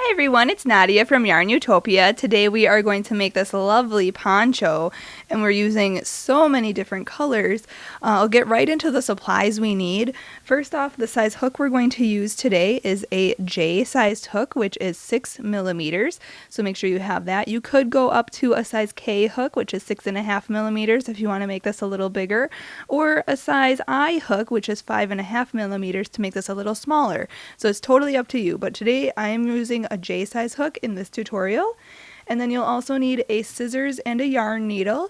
Hi everyone, it's Nadia from YARNutopia. Today we are going to make this lovely poncho and we're using so many different colors. I'll get right into the supplies we need. First off, the size hook we're going to use today is a J-sized hook, which is 6 millimeters. So make sure you have that. You could go up to a size K hook, which is 6.5 millimeters if you want to make this a little bigger, or a size I hook, which is 5.5 millimeters to make this a little smaller. So it's totally up to you, but today I am using a J-size hook in this tutorial. And then you'll also need a scissors and a yarn needle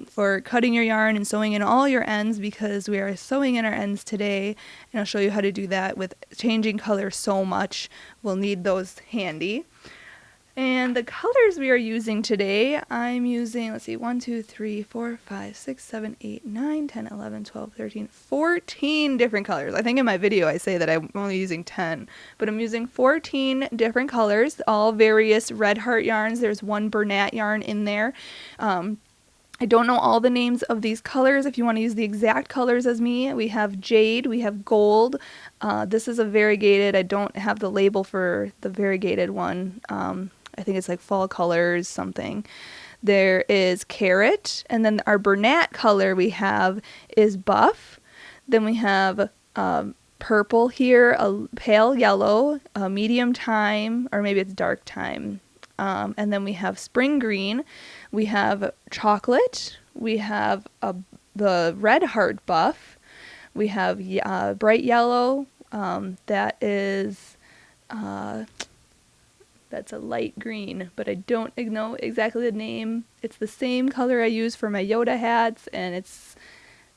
for cutting your yarn and sewing in all your ends, because we are sewing in our ends today, and I'll show you how to do that with changing colors so much. We'll need those handy. And the colors we are using today, I'm using, let's see, 1, 2, 3, 4, 5, 6, 7, 8, 9, 10, 11, 12, 13, 14 different colors. I think in my video I say that I'm only using 10, but I'm using 14 different colors, all various red heart yarns. There's one Bernat yarn in there. I don't know all the names of these colors. If you want to use the exact colors as me, we have jade, we have gold. This is a variegated. I don't have the label for the variegated one. I think it's like fall colors something. There is carrot, and then our Bernat color we have is buff. Then we have purple here, a pale yellow, a medium thyme, or maybe it's dark thyme. And then we have spring green, we have chocolate, we have the red heart buff, we have bright yellow, that is that's a light green, but I don't know exactly the name. It's the same color I use for my Yoda hats, and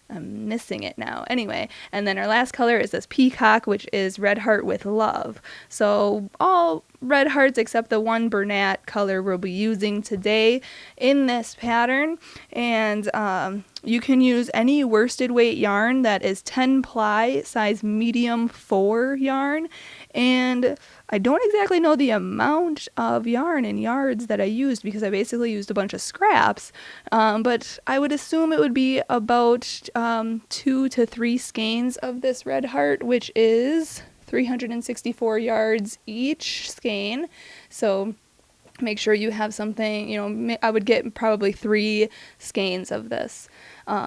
I'm missing it now. Anyway, and then our last color is this peacock, which is red heart with love. So all red hearts except the one Bernat color we'll be using today in this pattern. And you can use any worsted weight yarn that is 10 ply, size medium 4 yarn. And I don't exactly know the amount of yarn in yards that I used, because I basically used a bunch of scraps, but I would assume it would be about 2 to 3 skeins of this red heart, which is 364 yards each skein. So make sure you have something, I would get probably 3 skeins of this.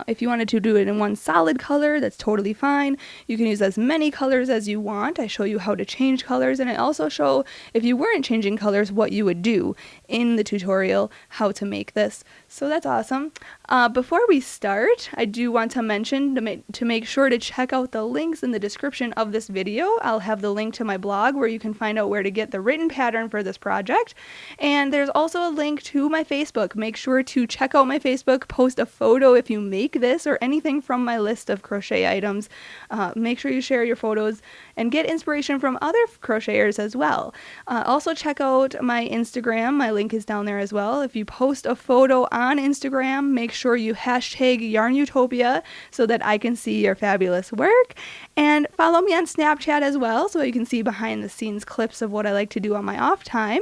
If you wanted to do it in one solid color, that's totally fine. You can use as many colors as you want. I show you how to change colors, and I also show, if you weren't changing colors, what you would do in the tutorial, how to make this. So that's awesome. Before we start, I do want to mention to make sure to check out the links in the description of this video. I'll have the link to my blog where you can find out where to get the written pattern for this project. And there's also a link to my Facebook. Make sure to check out my Facebook, post a photo if you make this or anything from my list of crochet items. Make sure you share your photos and get inspiration from other crocheters as well. Also check out my Instagram. My link is down there as well. If you post a photo on Instagram, make sure you hashtag YARNutopia so that I can see your fabulous work. And follow me on Snapchat as well, so you can see behind the scenes clips of what I like to do on my off time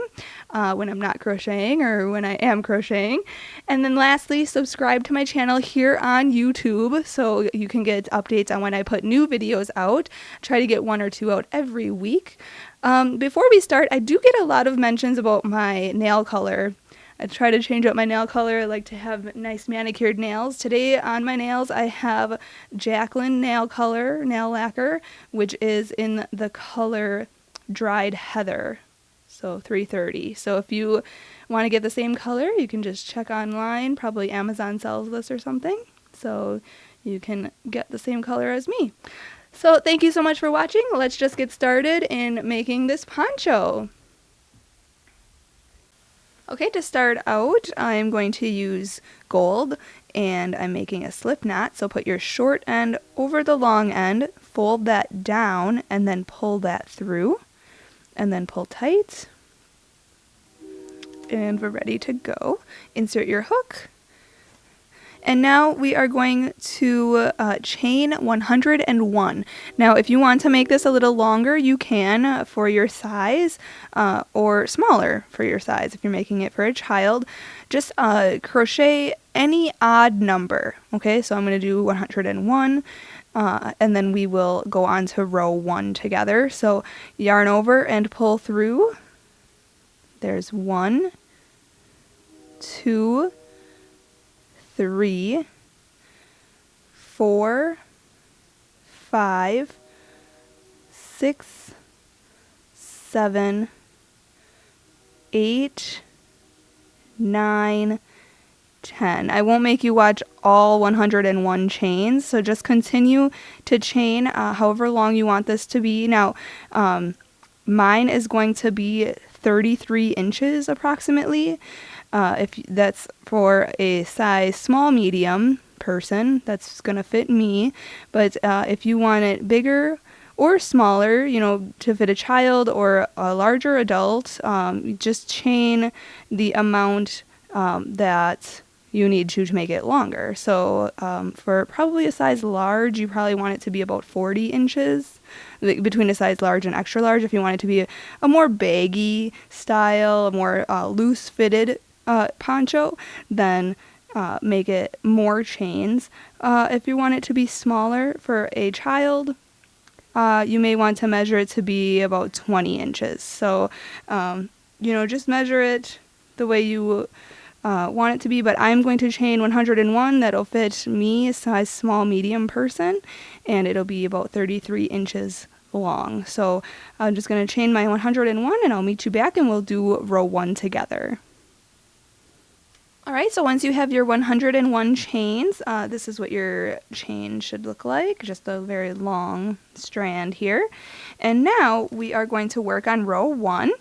when I'm not crocheting or when I am crocheting. And then lastly, subscribe to my channel here on YouTube so you can get updates on when I put new videos out. Try to get 1 or 2 out every week. Before we start, I do get a lot of mentions about my nail color. I try to change up my nail color. I like to have nice manicured nails. Today on my nails I have Jacqueline nail lacquer, which is in the color Dried Heather, so 330. So if you want to get the same color, you can just check online. Probably Amazon sells this or something, so you can get the same color as me. So thank you so much for watching. Let's just get started in making this poncho. Okay, to start out, I'm going to use gold, and I'm making a slip knot. So put your short end over the long end, fold that down, and then pull that through, and then pull tight, and we're ready to go. Insert your hook. And now we are going to chain 101. Now if you want to make this a little longer, you can for your size, or smaller for your size if you're making it for a child. Just crochet any odd number. Okay, so I'm going to do 101. And then we will go on to row 1 together. So yarn over and pull through, there's 1, 2, 3, 4, 5, 6, 7, 8, 9, 10. I won't make you watch all 101 chains, so just continue to chain however long you want this to be. Now, mine is going to be 33 inches approximately. If that's for a size small medium person, that's going to fit me. But if you want it bigger or smaller, you know, to fit a child or a larger adult, just chain the amount that you need to make it longer. So for probably a size large, you probably want it to be about 40 inches between a size large and extra large. If you want it to be a more baggy style, a more loose fitted poncho, then make it more chains. If you want it to be smaller for a child, you may want to measure it to be about 20 inches. So, you know, just measure it the way you want it to be, but I'm going to chain 101. That'll fit me, a size small medium person, and it'll be about 33 inches long. So I'm just going to chain my 101 and I'll meet you back and we'll do row 1 together. Alright, so once you have your 101 chains, this is what your chain should look like, just a very long strand here. And now we are going to work on row 1.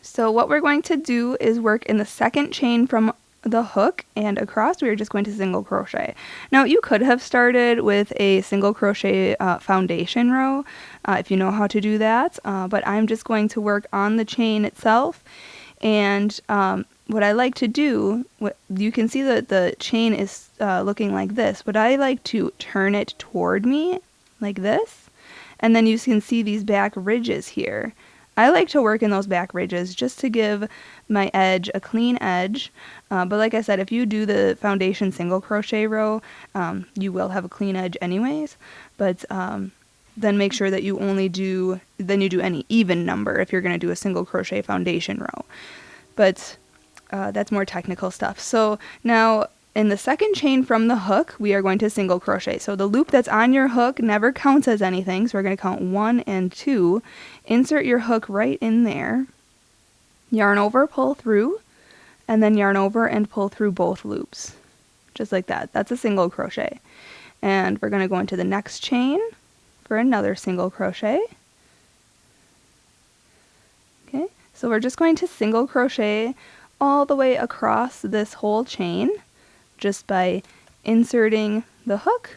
So what we're going to do is work in the second chain from the hook and across. We are just going to single crochet. Now you could have started with a single crochet foundation row if you know how to do that, but I'm just going to work on the chain itself. And what I like to do, you can see that the chain is looking like this, but I like to turn it toward me like this, and then you can see these back ridges here. I like to work in those back ridges just to give my edge a clean edge, but like I said, if you do the foundation single crochet row, you will have a clean edge anyways, but then make sure that you only do, then you do any even number if you're going to do a single crochet foundation row. But that's more technical stuff. So now in the second chain from the hook, we are going to single crochet. So the loop that's on your hook never counts as anything. So we're going to count 1 and 2. Insert your hook right in there. Yarn over, pull through, and then yarn over and pull through both loops. Just like that. That's a single crochet. And we're going to go into the next chain for another single crochet. Okay, so we're just going to single crochet all the way across this whole chain, just by inserting the hook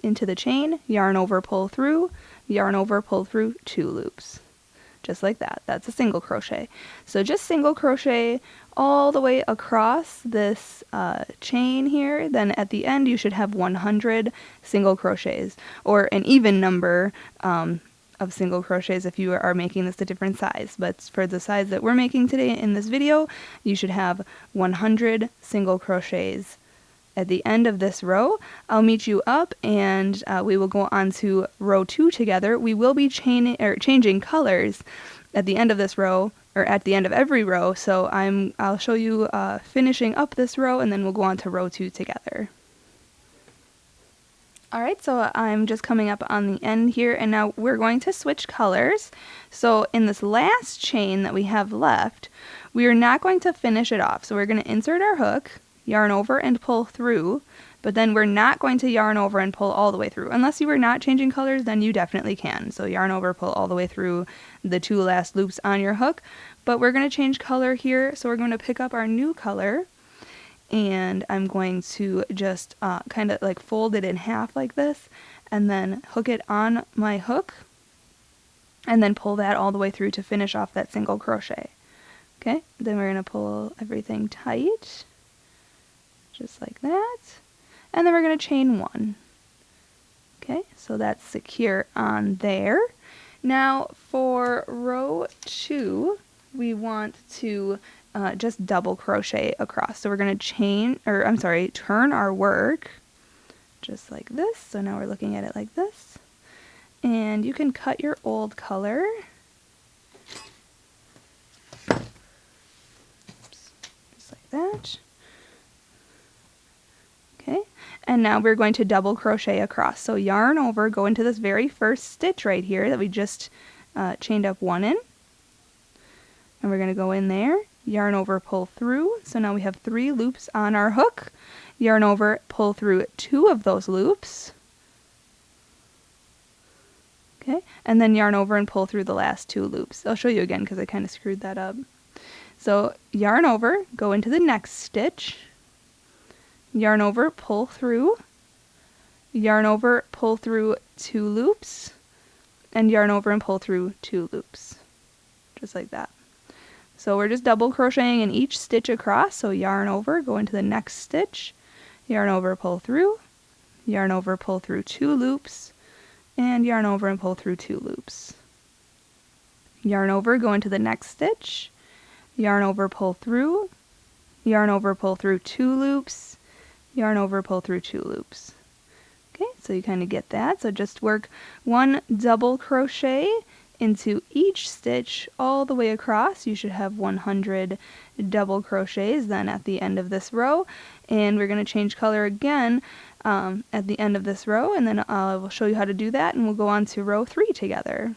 into the chain, yarn over, pull through, 2 loops. Just like that. That's a single crochet. So just single crochet all the way across this chain here. Then at the end you should have 100 single crochets, or an even number of single crochets if you are making this a different size. But for the size that we're making today in this video, you should have 100 single crochets. At the end of this row, I'll meet you up and we will go on to row 2 together. We will be changing colors at the end of this row, or at the end of every row, so I'll show you finishing up this row and then we'll go on to row 2 together. Alright, so I'm just coming up on the end here, and now we're going to switch colors. So in this last chain that we have left, we are not going to finish it off. So we're going to insert our hook, yarn over and pull through, but then we're not going to yarn over and pull all the way through. Unless you are not changing colors, then you definitely can. So yarn over, pull all the way through the 2 last loops on your hook. But we're going to change color here, so we're going to pick up our new color. And I'm going to just kind of like fold it in half like this, and then hook it on my hook, and then pull that all the way through to finish off that single crochet. Okay, then we're going to pull everything tight, just like that, and then we're going to chain 1. Okay, so that's secure on there. Now for row 2, we want to just double crochet across. So we're going to turn our work just like this. So now we're looking at it like this. And you can cut your old color. that. Okay, and now we're going to double crochet across. So yarn over, go into this very first stitch right here that we just chained up 1 in. And we're going to go in there, yarn over, pull through. So now we have 3 loops on our hook. Yarn over, pull through 2 of those loops. Okay, and then yarn over and pull through the last 2 loops. I'll show you again because I kind of screwed that up. So yarn over, go into the next stitch, yarn over, pull through, yarn over, pull through 2 loops, and yarn over and pull through 2 loops, just like that. So we're just double crocheting in each stitch across. So yarn over, go into the next stitch, yarn over, pull through, yarn over, pull through 2 loops, and yarn over and pull through 2 loops. Yarn over, go into the next stitch, yarn over, pull through, yarn over, pull through 2 loops, yarn over, pull through 2 loops. Okay, so you kind of get that. So just work 1 double crochet into each stitch all the way across. You should have 100 double crochets then at the end of this row, and we're going to change color again at the end of this row, and then we'll show you how to do that, and we'll go on to row 3 together.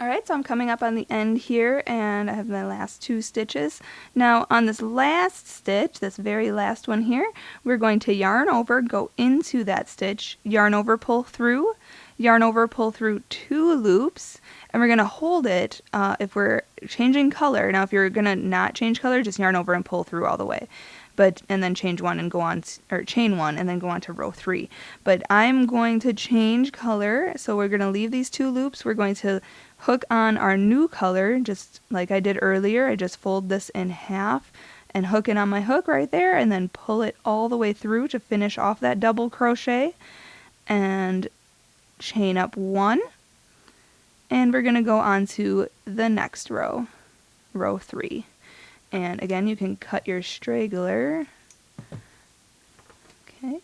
Alright, so I'm coming up on the end here, and I have my last 2 stitches. Now on this last stitch, this very last one here, we're going to yarn over, go into that stitch, yarn over, pull through, yarn over, pull through 2 loops, and we're going to hold it if we're changing color. Now if you're going to not change color, just yarn over and pull through all the way. And then change 1 and go on, or chain 1 and then go on to row 3. But I'm going to change color, so we're going to leave these 2 loops. We're going to hook on our new color, just like I did earlier. I just fold this in half and hook it on my hook right there, and then pull it all the way through to finish off that double crochet, and chain up 1, and we're going to go on to the next row, row 3. And again, you can cut your straggler. Okay.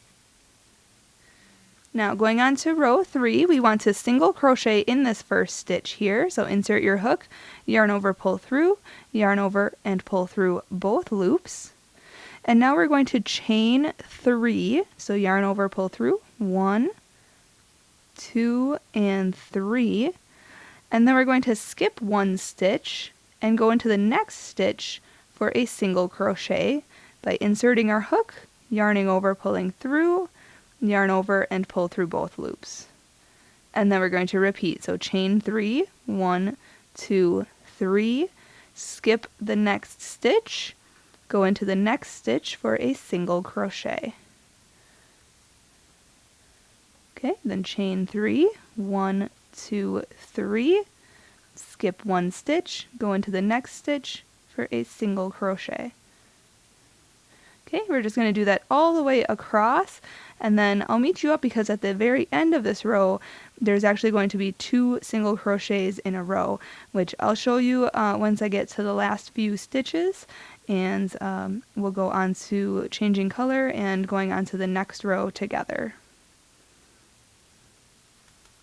Now going on to row 3, we want to single crochet in this first stitch here. So insert your hook, yarn over, pull through, yarn over and pull through both loops. And now we're going to chain 3. So yarn over, pull through, 1, 2, and 3. And then we're going to skip 1 stitch and go into the next stitch for a single crochet by inserting our hook, yarning over, pulling through, yarn over and pull through both loops. And then we're going to repeat. So chain 3, 1, 2, 3, skip the next stitch, go into the next stitch for a single crochet. Okay, then chain 3, 1, 2, 3, skip 1 stitch, go into the next stitch for a single crochet. Okay, we're just going to do that all the way across, and then I'll meet you up because at the very end of this row there's actually going to be 2 single crochets in a row, which I'll show you once I get to the last few stitches, and we'll go on to changing color and going on to the next row together.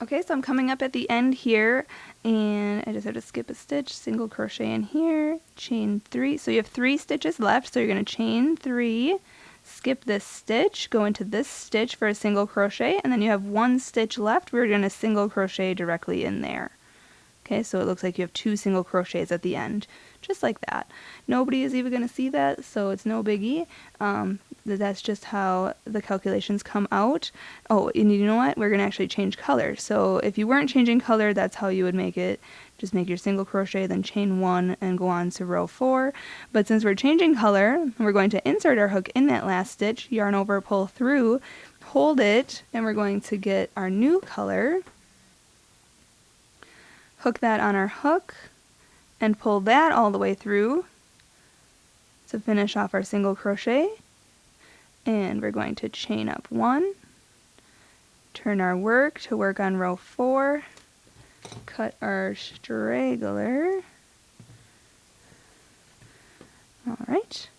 Okay, so I'm coming up at the end here, and I just have to skip a stitch, single crochet in here, chain 3. So you have 3 stitches left, so you're going to chain 3, skip this stitch, go into this stitch for a single crochet, and then you have 1 stitch left. We're going to single crochet directly in there. Okay, so it looks like you have 2 single crochets at the end, just like that. Nobody is even going to see that, so it's no biggie. That's just how the calculations come out. Oh, and you know what? We're going to actually change color. So if you weren't changing color, that's how you would make it. Just make your single crochet, then chain 1 and go on to row 4. But since we're changing color, we're going to insert our hook in that last stitch, yarn over, pull through, hold it, and we're going to get our new color. Hook that on our hook and pull that all the way through to finish off our single crochet. And we're going to chain up 1, turn our work to work on row 4, cut our straggler. Alright,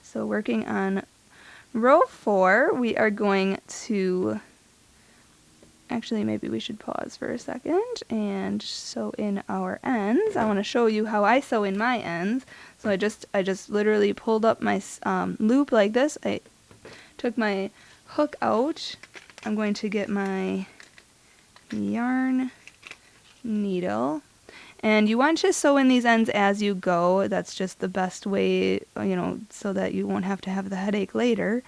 so working on row 4, we are going to actually maybe we should pause for a second and sew in our ends. I want to show you how I sew in my ends. So I just literally pulled up my loop like this. I took my hook out. I'm going to get my yarn needle, and you want to sew in these ends as you go. That's just the best way, you know, so that you won't have to have the headache later.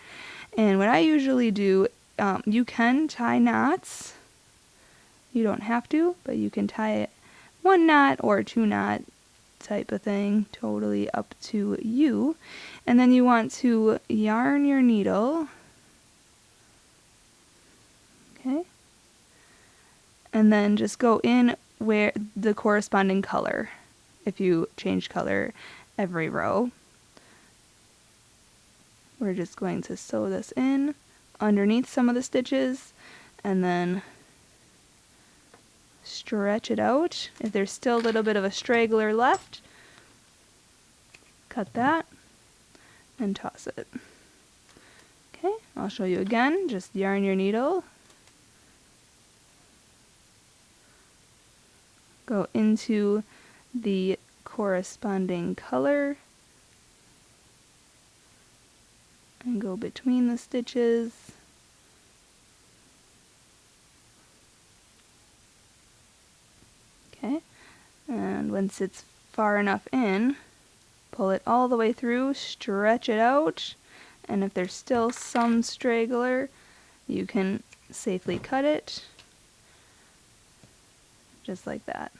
And what I usually do, you can tie knots. You don't have to, but you can tie it 1 knot or 2 knot type of thing, totally up to you. And then you want to yarn your needle. Okay. And then just go in where the corresponding color, if you change color every row. We're just going to sew this in underneath some of the stitches and then stretch it out. If there's still a little bit of a straggler left, cut that and toss it. Okay, I'll show you again. Just yarn your needle, go into the corresponding color and go between the stitches. Okay, and once it's far enough in, pull it all the way through, stretch it out, and if there's still some straggler, you can safely cut it, just like that.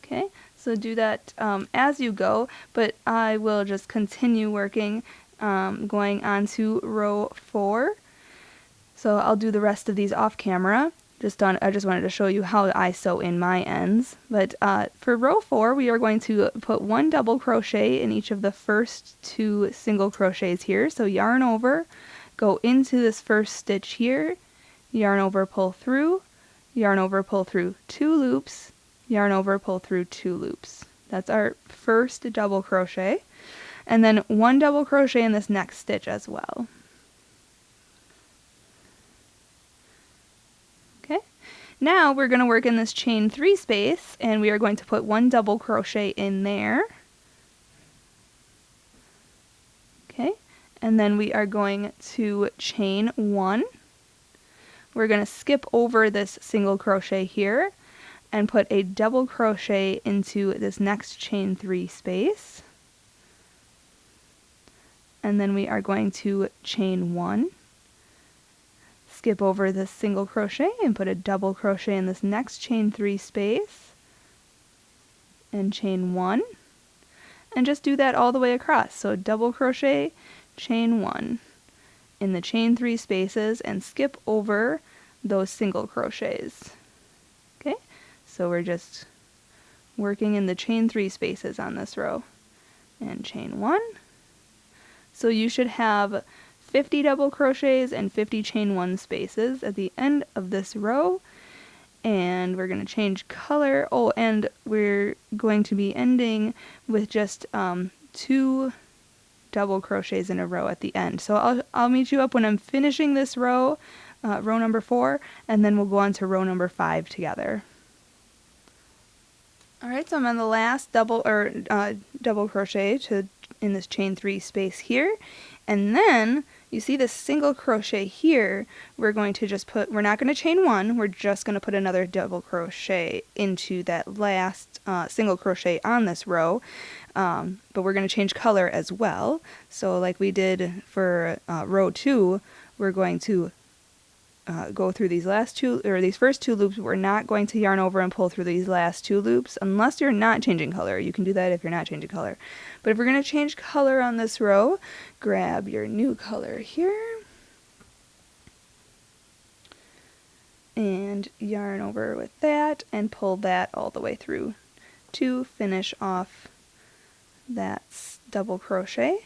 Okay, so do that as you go, but I will just continue working, going on to row 4. So I'll do the rest of these off camera. I just wanted to show you how I sew in my ends. But for row 4, we are going to put 1 double crochet in each of the first 2 single crochets here. So yarn over, go into this first stitch here, yarn over, pull through, yarn over, pull through 2 loops, yarn over, pull through 2 loops. That's our first double crochet. And then 1 double crochet in this next stitch as well. Okay, now we're going to work in this chain 3 space, and we are going to put 1 double crochet in there. Okay, and then we are going to chain 1. We're going to skip over this single crochet here and put a double crochet into this next chain 3 space. And then we are going to chain 1, skip over this single crochet and put a double crochet in this next chain 3 space, and chain 1, and just do that all the way across. So double crochet, chain 1 in the chain 3 spaces and skip over those single crochets. Okay, so we're just working in the chain 3 spaces on this row, and chain 1. So you should have 50 double crochets and 50 chain 1 spaces at the end of this row. And we're going to change color. Oh, and we're going to be ending with just 2 double crochets in a row at the end. So I'll meet you up when I'm finishing this row, row number 4, and then we'll go on to row number 5 together. Alright, so I'm on the last double crochet in this chain 3 space here, and then you see this single crochet here. We're going to just we're not going to chain 1, we're just going to put another double crochet into that last single crochet on this row, but we're going to change color as well. So like we did for row 2, we're going to go through these first 2 loops. We're not going to yarn over and pull through these last 2 loops unless you're not changing color. You can do that if you're not changing color. But if we're going to change color on this row, grab your new color here and yarn over with that and pull that all the way through to finish off that double crochet.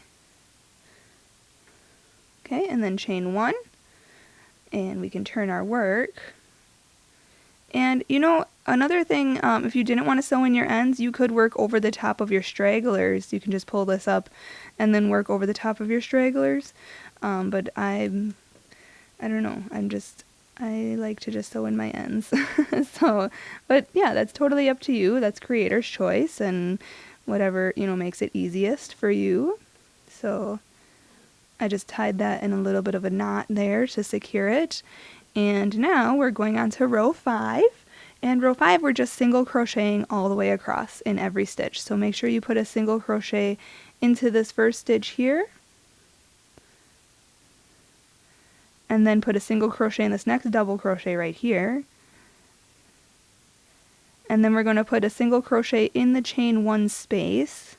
Okay, and then chain 1. And we can turn our work. And you know, another thing, if you didn't want to sew in your ends, you could work over the top of your stragglers. You can just pull this up and then work over the top of your stragglers. But I don't know, I like to just sew in my ends. So, but yeah, that's totally up to you. That's creator's choice and whatever, you know, makes it easiest for you. So I just tied that in a little bit of a knot there to secure it. And now we're going on to row 5. And row 5, we're just single crocheting all the way across in every stitch. So make sure you put a single crochet into this first stitch here. And then put a single crochet in this next double crochet right here. And then we're going to put a single crochet in the chain 1 space.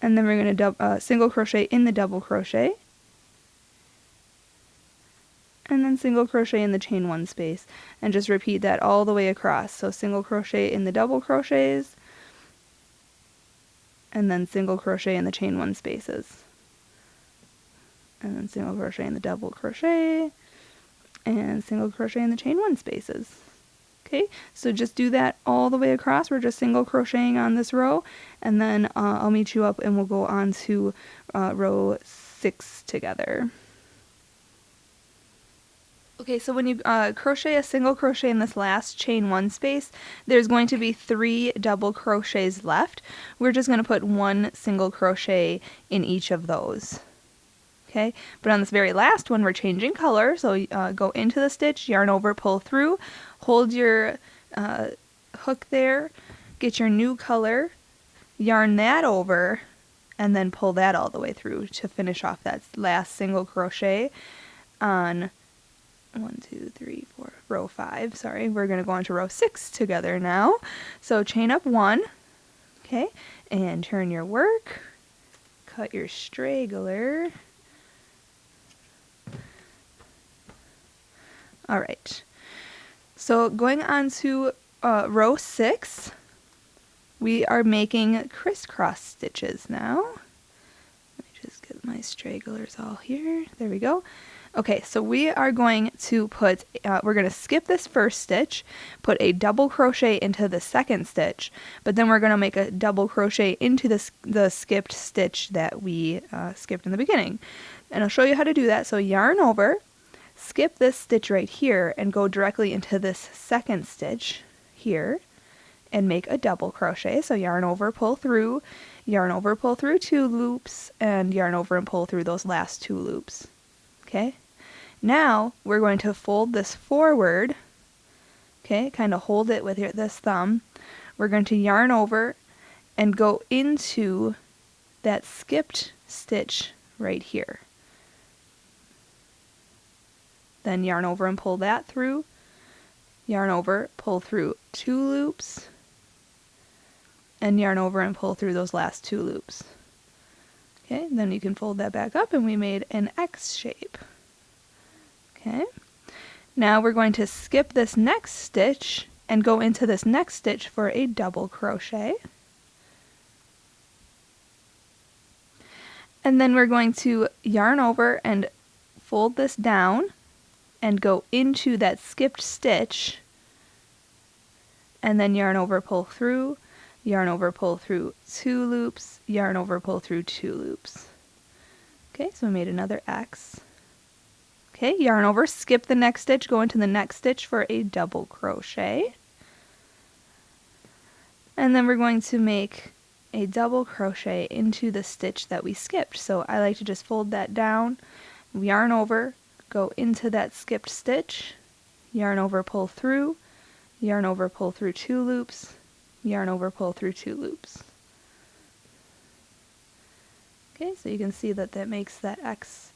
And then we're going to single crochet in the double crochet. And then single crochet in the chain 1 space. And just repeat that all the way across. So single crochet in the double crochets. And then single crochet in the chain 1 spaces. And then single crochet in the double crochet, and single crochet in the chain 1 spaces. Okay, so just do that all the way across. We're just single crocheting on this row, and then I'll meet you up and we'll go on to row 6 together. Okay, so when you crochet a single crochet in this last chain 1 space, there's going to be 3 double crochets left. We're just going to put 1 single crochet in each of those. Okay, but on this very last one, we're changing color. So go into the stitch, yarn over, pull through, hold your hook there, get your new color, yarn that over, and then pull that all the way through to finish off that last single crochet on row 5. Sorry, we're going to go on to row 6 together now. So chain up 1, okay, and turn your work, cut your straggler. Alright, so going on to row 6, we are making crisscross stitches now. Let me just get my stragglers all here. There we go. Okay, so we are going to put, we're going to skip this first stitch, put a double crochet into the second stitch, but then we're going to make a double crochet into the skipped stitch that we skipped in the beginning. And I'll show you how to do that. So yarn over, skip this stitch right here and go directly into this second stitch here and make a double crochet. So yarn over, pull through 2 loops, and yarn over and pull through those last 2 loops. Okay, now we're going to fold this forward, okay, kind of hold it with this thumb. We're going to yarn over and go into that skipped stitch right here. Then yarn over and pull that through, yarn over, pull through 2 loops, and yarn over and pull through those last 2 loops. Okay, then you can fold that back up and we made an X shape. Okay, now we're going to skip this next stitch and go into this next stitch for a double crochet. And then we're going to yarn over and fold this down and go into that skipped stitch, and then yarn over, pull through, yarn over, pull through 2 loops, yarn over, pull through 2 loops. Okay, so we made another X. Okay, yarn over, skip the next stitch, go into the next stitch for a double crochet. And then we're going to make a double crochet into the stitch that we skipped. So I like to just fold that down, yarn over, go into that skipped stitch, yarn over, pull through, yarn over, pull through 2 loops, yarn over, pull through 2 loops. Okay, so you can see that that makes that X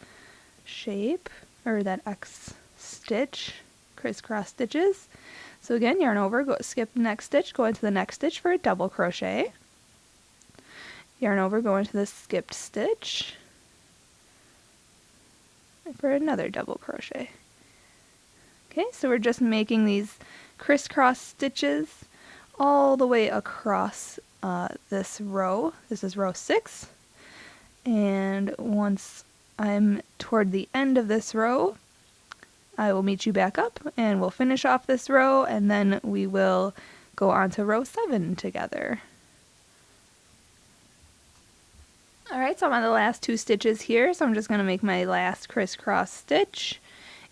shape, or that X stitch, crisscross stitches. So again, yarn over, go skip the next stitch, go into the next stitch for a double crochet, yarn over, go into the skipped stitch for another double crochet. Okay, so we're just making these crisscross stitches all the way across this row. This is row 6, and once I'm toward the end of this row, I will meet you back up and we'll finish off this row, and then we will go on to row 7 together. Alright, so I'm on the last 2 stitches here, so I'm just going to make my last crisscross stitch,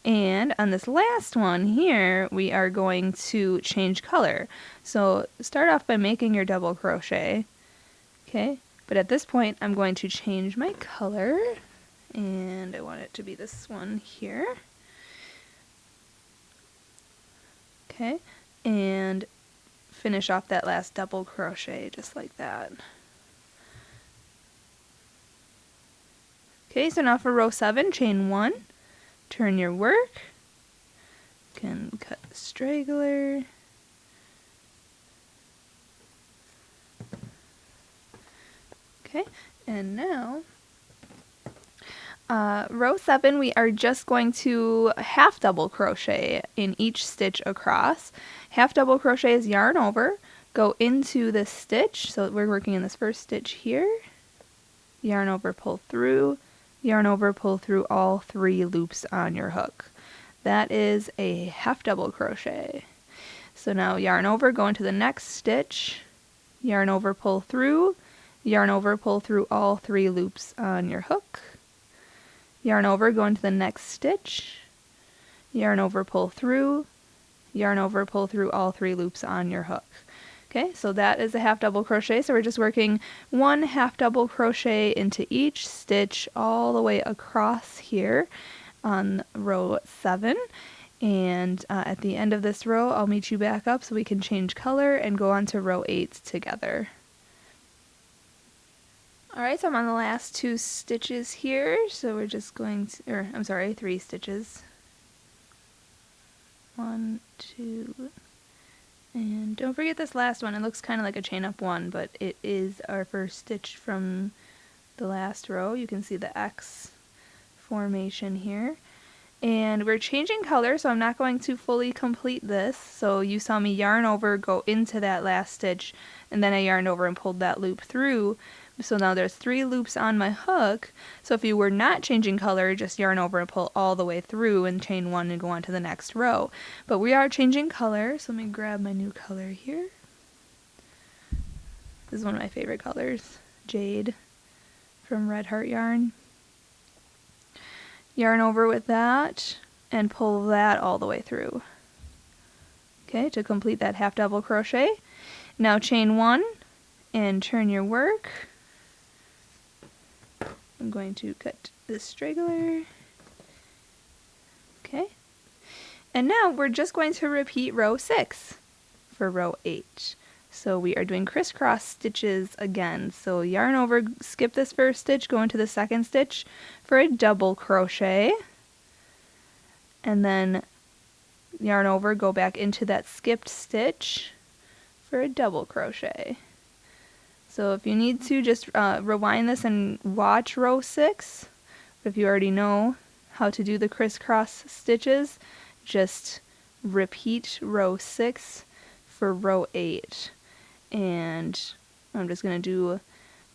And on this last one here, we are going to change color. So start off by making your double crochet. Okay, but at this point I'm going to change my color, and I want it to be this one here. Okay, and finish off that last double crochet just like that. Okay, so now for row 7, chain 1, turn your work, you can cut the straggler, okay, and now row 7 we are just going to half double crochet in each stitch across. Half double crochet is yarn over, go into this stitch, so we're working in this first stitch here, yarn over, pull through, yarn over, pull through all 3 loops on your hook. That is a half double crochet. So now yarn over, go into the next stitch, yarn over, pull through, yarn over, pull through all 3 loops on your hook, yarn over, go into the next stitch, yarn over, pull through, yarn over, pull through all 3 loops on your hook. Okay, so that is a half double crochet, so we're just working 1 half double crochet into each stitch all the way across here on row 7, and at the end of this row I'll meet you back up so we can change color and go on to row 8 together. Alright, so I'm on the last 2 stitches here, so we're just going to, or I'm sorry, 3 stitches. 1, 2, and don't forget this last one. It looks kind of like a chain up 1, but it is our first stitch from the last row. You can see the X formation here. And we're changing color, so I'm not going to fully complete this. So you saw me yarn over, go into that last stitch, and then I yarned over and pulled that loop through. So now there's 3 loops on my hook. So if you were not changing color, just yarn over and pull all the way through and chain 1 and go on to the next row. But we are changing color, so let me grab my new color here. This is one of my favorite colors, Jade from Red Heart Yarn. Yarn over with that and pull that all the way through. Okay, to complete that half double crochet. Now chain 1 and turn your work. I'm going to cut this straggler. Okay. And now we're just going to repeat row 6 for row 8. So we are doing crisscross stitches again. So yarn over, skip this first stitch, go into the second stitch for a double crochet. And then yarn over, go back into that skipped stitch for a double crochet. So if you need to, just rewind this and watch row 6. But if you already know how to do the crisscross stitches, just repeat row 6 for row 8. And I'm just going to do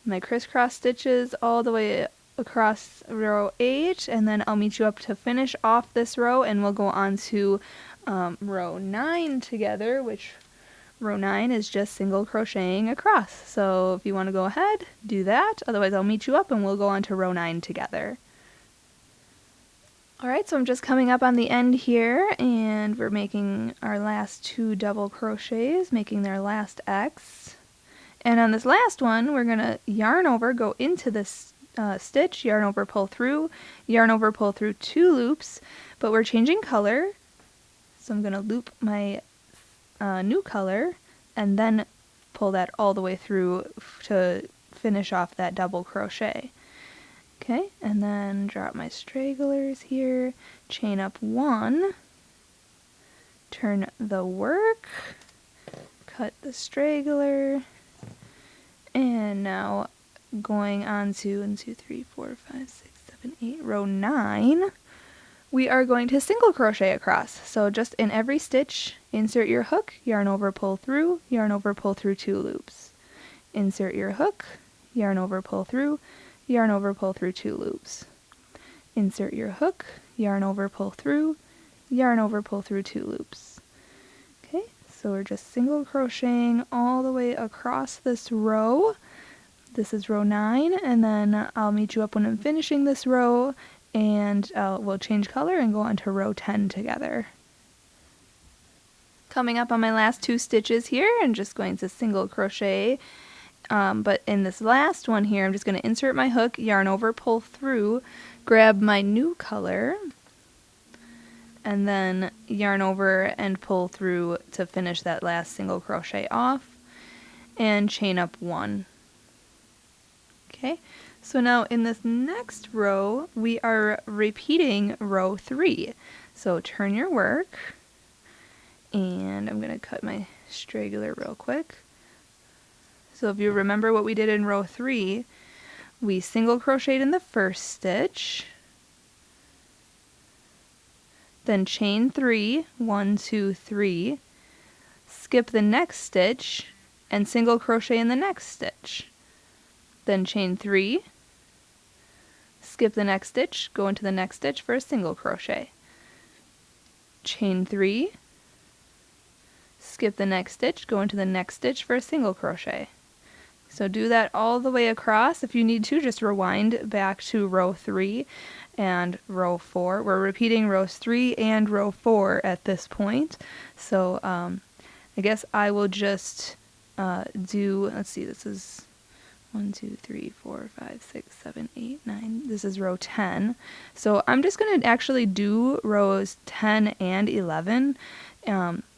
my crisscross stitches all the way across row 8, and then I'll meet you up to finish off this row, and we'll go on to row 9 together, which row 9 is just single crocheting across. So if you want to go ahead, do that. Otherwise I'll meet you up and we'll go on to row 9 together. Alright, so I'm just coming up on the end here, and we're making our last 2 double crochets, making their last X. And on this last one, we're going to yarn over, go into this stitch, yarn over, pull through, yarn over, pull through 2 loops, but we're changing color. So I'm going to loop my new color and then pull that all the way through to finish off that double crochet. Okay, and then drop my stragglers here, chain up 1, turn the work, cut the straggler, and now going on to 1, 2, 3, 4, 5, 6, 7, 8, row 9, we are going to single crochet across. So just in every stitch, insert your hook, yarn over, pull through, yarn over, pull through 2 loops. Insert your hook, yarn over, pull through, yarn over, pull through 2 loops. Insert your hook, yarn over, pull through, yarn over, pull through 2 loops. Okay, so we're just single crocheting all the way across this row. This is row 9, and then I'll meet you up when I'm finishing this row, and we'll change color and go on to row 10 together. Coming up on my last 2 stitches here, I'm just going to single crochet, but in this last one here, I'm just going to insert my hook, yarn over, pull through, grab my new color, and then yarn over and pull through to finish that last single crochet off, and chain up 1. Okay, so now in this next row, we are repeating row 3. So turn your work, and I'm going to cut my straggler real quick. So if you remember what we did in row 3, we single crocheted in the first stitch, then chain 3, 1, 2, 3, skip the next stitch, and single crochet in the next stitch. Then chain 3, skip the next stitch, go into the next stitch for a single crochet. Chain 3, skip the next stitch, go into the next stitch for a single crochet. So do that all the way across. If you need to, just rewind back to row 3 and row 4. We're repeating rows 3 and row 4 at this point. So I guess I will just do, let's see, this is 1, 2, 3, 4, 5, 6, 7, 8, 9. This is row 10. So I'm just going to actually do rows 10 and 11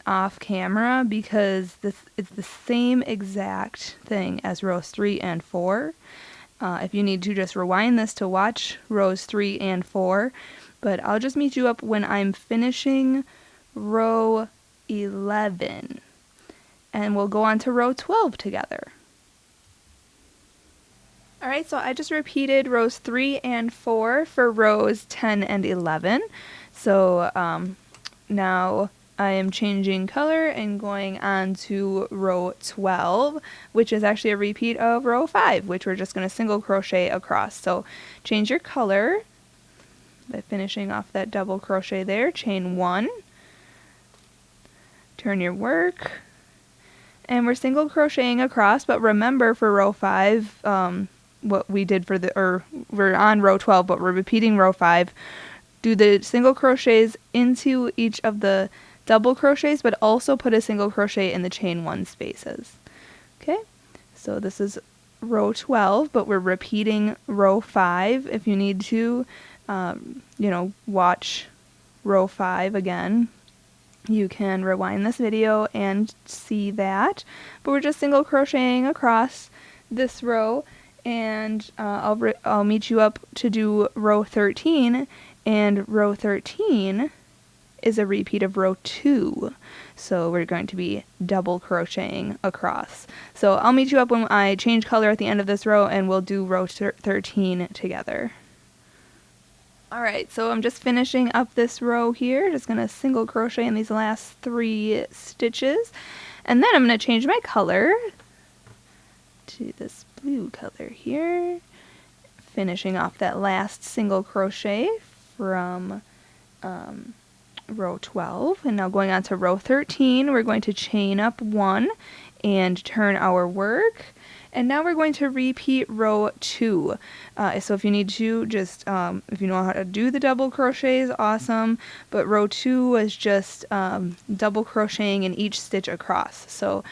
off camera because this is the same exact thing as rows 3 and 4. If you need to, just rewind this to watch rows 3 and 4. But I'll just meet you up when I'm finishing row 11. And we'll go on to row 12 together. Alright, so I just repeated rows 3 and 4 for rows 10 and 11. So now I am changing color and going on to row 12, which is actually a repeat of row 5, which we're just going to single crochet across. So change your color by finishing off that double crochet there, chain 1, turn your work, and we're single crocheting across, but remember for row 5, what we did for we're on row 12, but we're repeating row 5. Do the single crochets into each of the double crochets, but also put a single crochet in the chain 1 spaces. Okay, so this is row 12, but we're repeating row 5. If you need to, watch row 5 again, you can rewind this video and see that. But we're just single crocheting across this row, and I'll meet you up to do row 13, and row 13 is a repeat of row 2. So we're going to be double crocheting across. So I'll meet you up when I change color at the end of this row, and we'll do row 13 together. Alright, so I'm just finishing up this row here, just going to single crochet in these last 3 stitches, and then I'm going to change my color to this blue color here, finishing off that last single crochet from row 12, and now going on to row 13, we're going to chain up 1 and turn our work, and now we're going to repeat row 2. So if you need to, just if you know how to do the double crochets, awesome, but row 2 was just double crocheting in each stitch across. So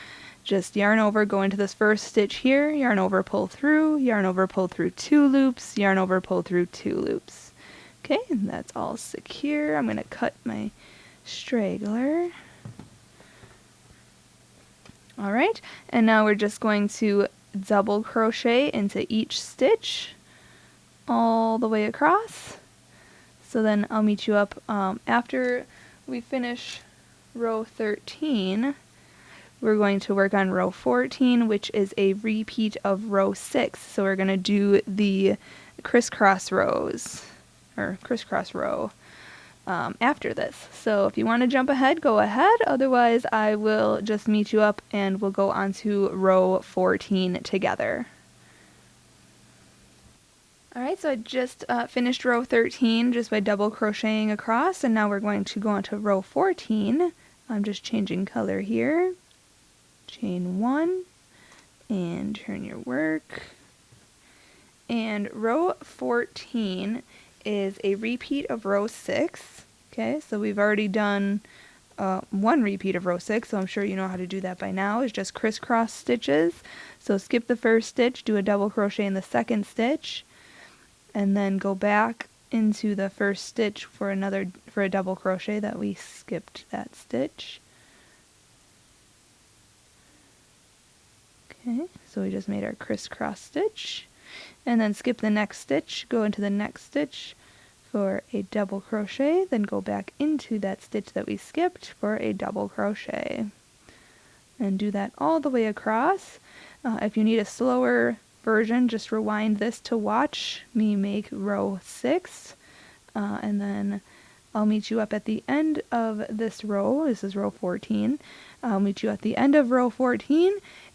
just yarn over, go into this first stitch here, yarn over, pull through, yarn over, pull through 2 loops, yarn over, pull through 2 loops. Okay, and that's all secure. I'm going to cut my straggler. Alright, and now we're just going to double crochet into each stitch all the way across. So then I'll meet you up after we finish row 13. We're going to work on row 14, which is a repeat of row 6. So we're going to do the crisscross rows, or crisscross row, after this. So if you want to jump ahead, go ahead. Otherwise, I will just meet you up and we'll go on to row 14 together. Alright, so I just finished row 13 just by double crocheting across, and now we're going to go on to row 14. I'm just changing color here. Chain 1 and turn your work. And row 14 is a repeat of row 6. Okay, so we've already done one repeat of row 6, so I'm sure you know how to do that by now. It's just crisscross stitches. So skip the first stitch, do a double crochet in the second stitch, and then go back into the first stitch for a double crochet that we skipped that stitch. Okay, so we just made our crisscross stitch, and then skip the next stitch, go into the next stitch for a double crochet, then go back into that stitch that we skipped for a double crochet. And do that all the way across. If you need a slower version, just rewind this to watch me make row 6, and then I'll meet you up at the end of this row. This is row 14. I'll meet you at the end of row 14,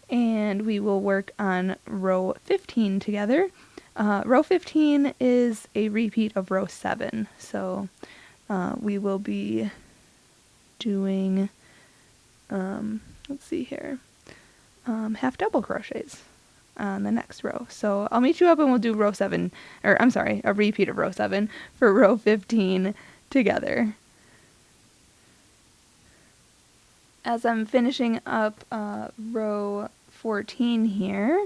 and we will work on row 15 together. Row 15 is a repeat of row 7, so we will be doing, let's see here, half double crochets on the next row. So I'll meet you up and we'll do row 7, or I'm sorry, a repeat of row 7 for row 15 together. As I'm finishing up row 14 here,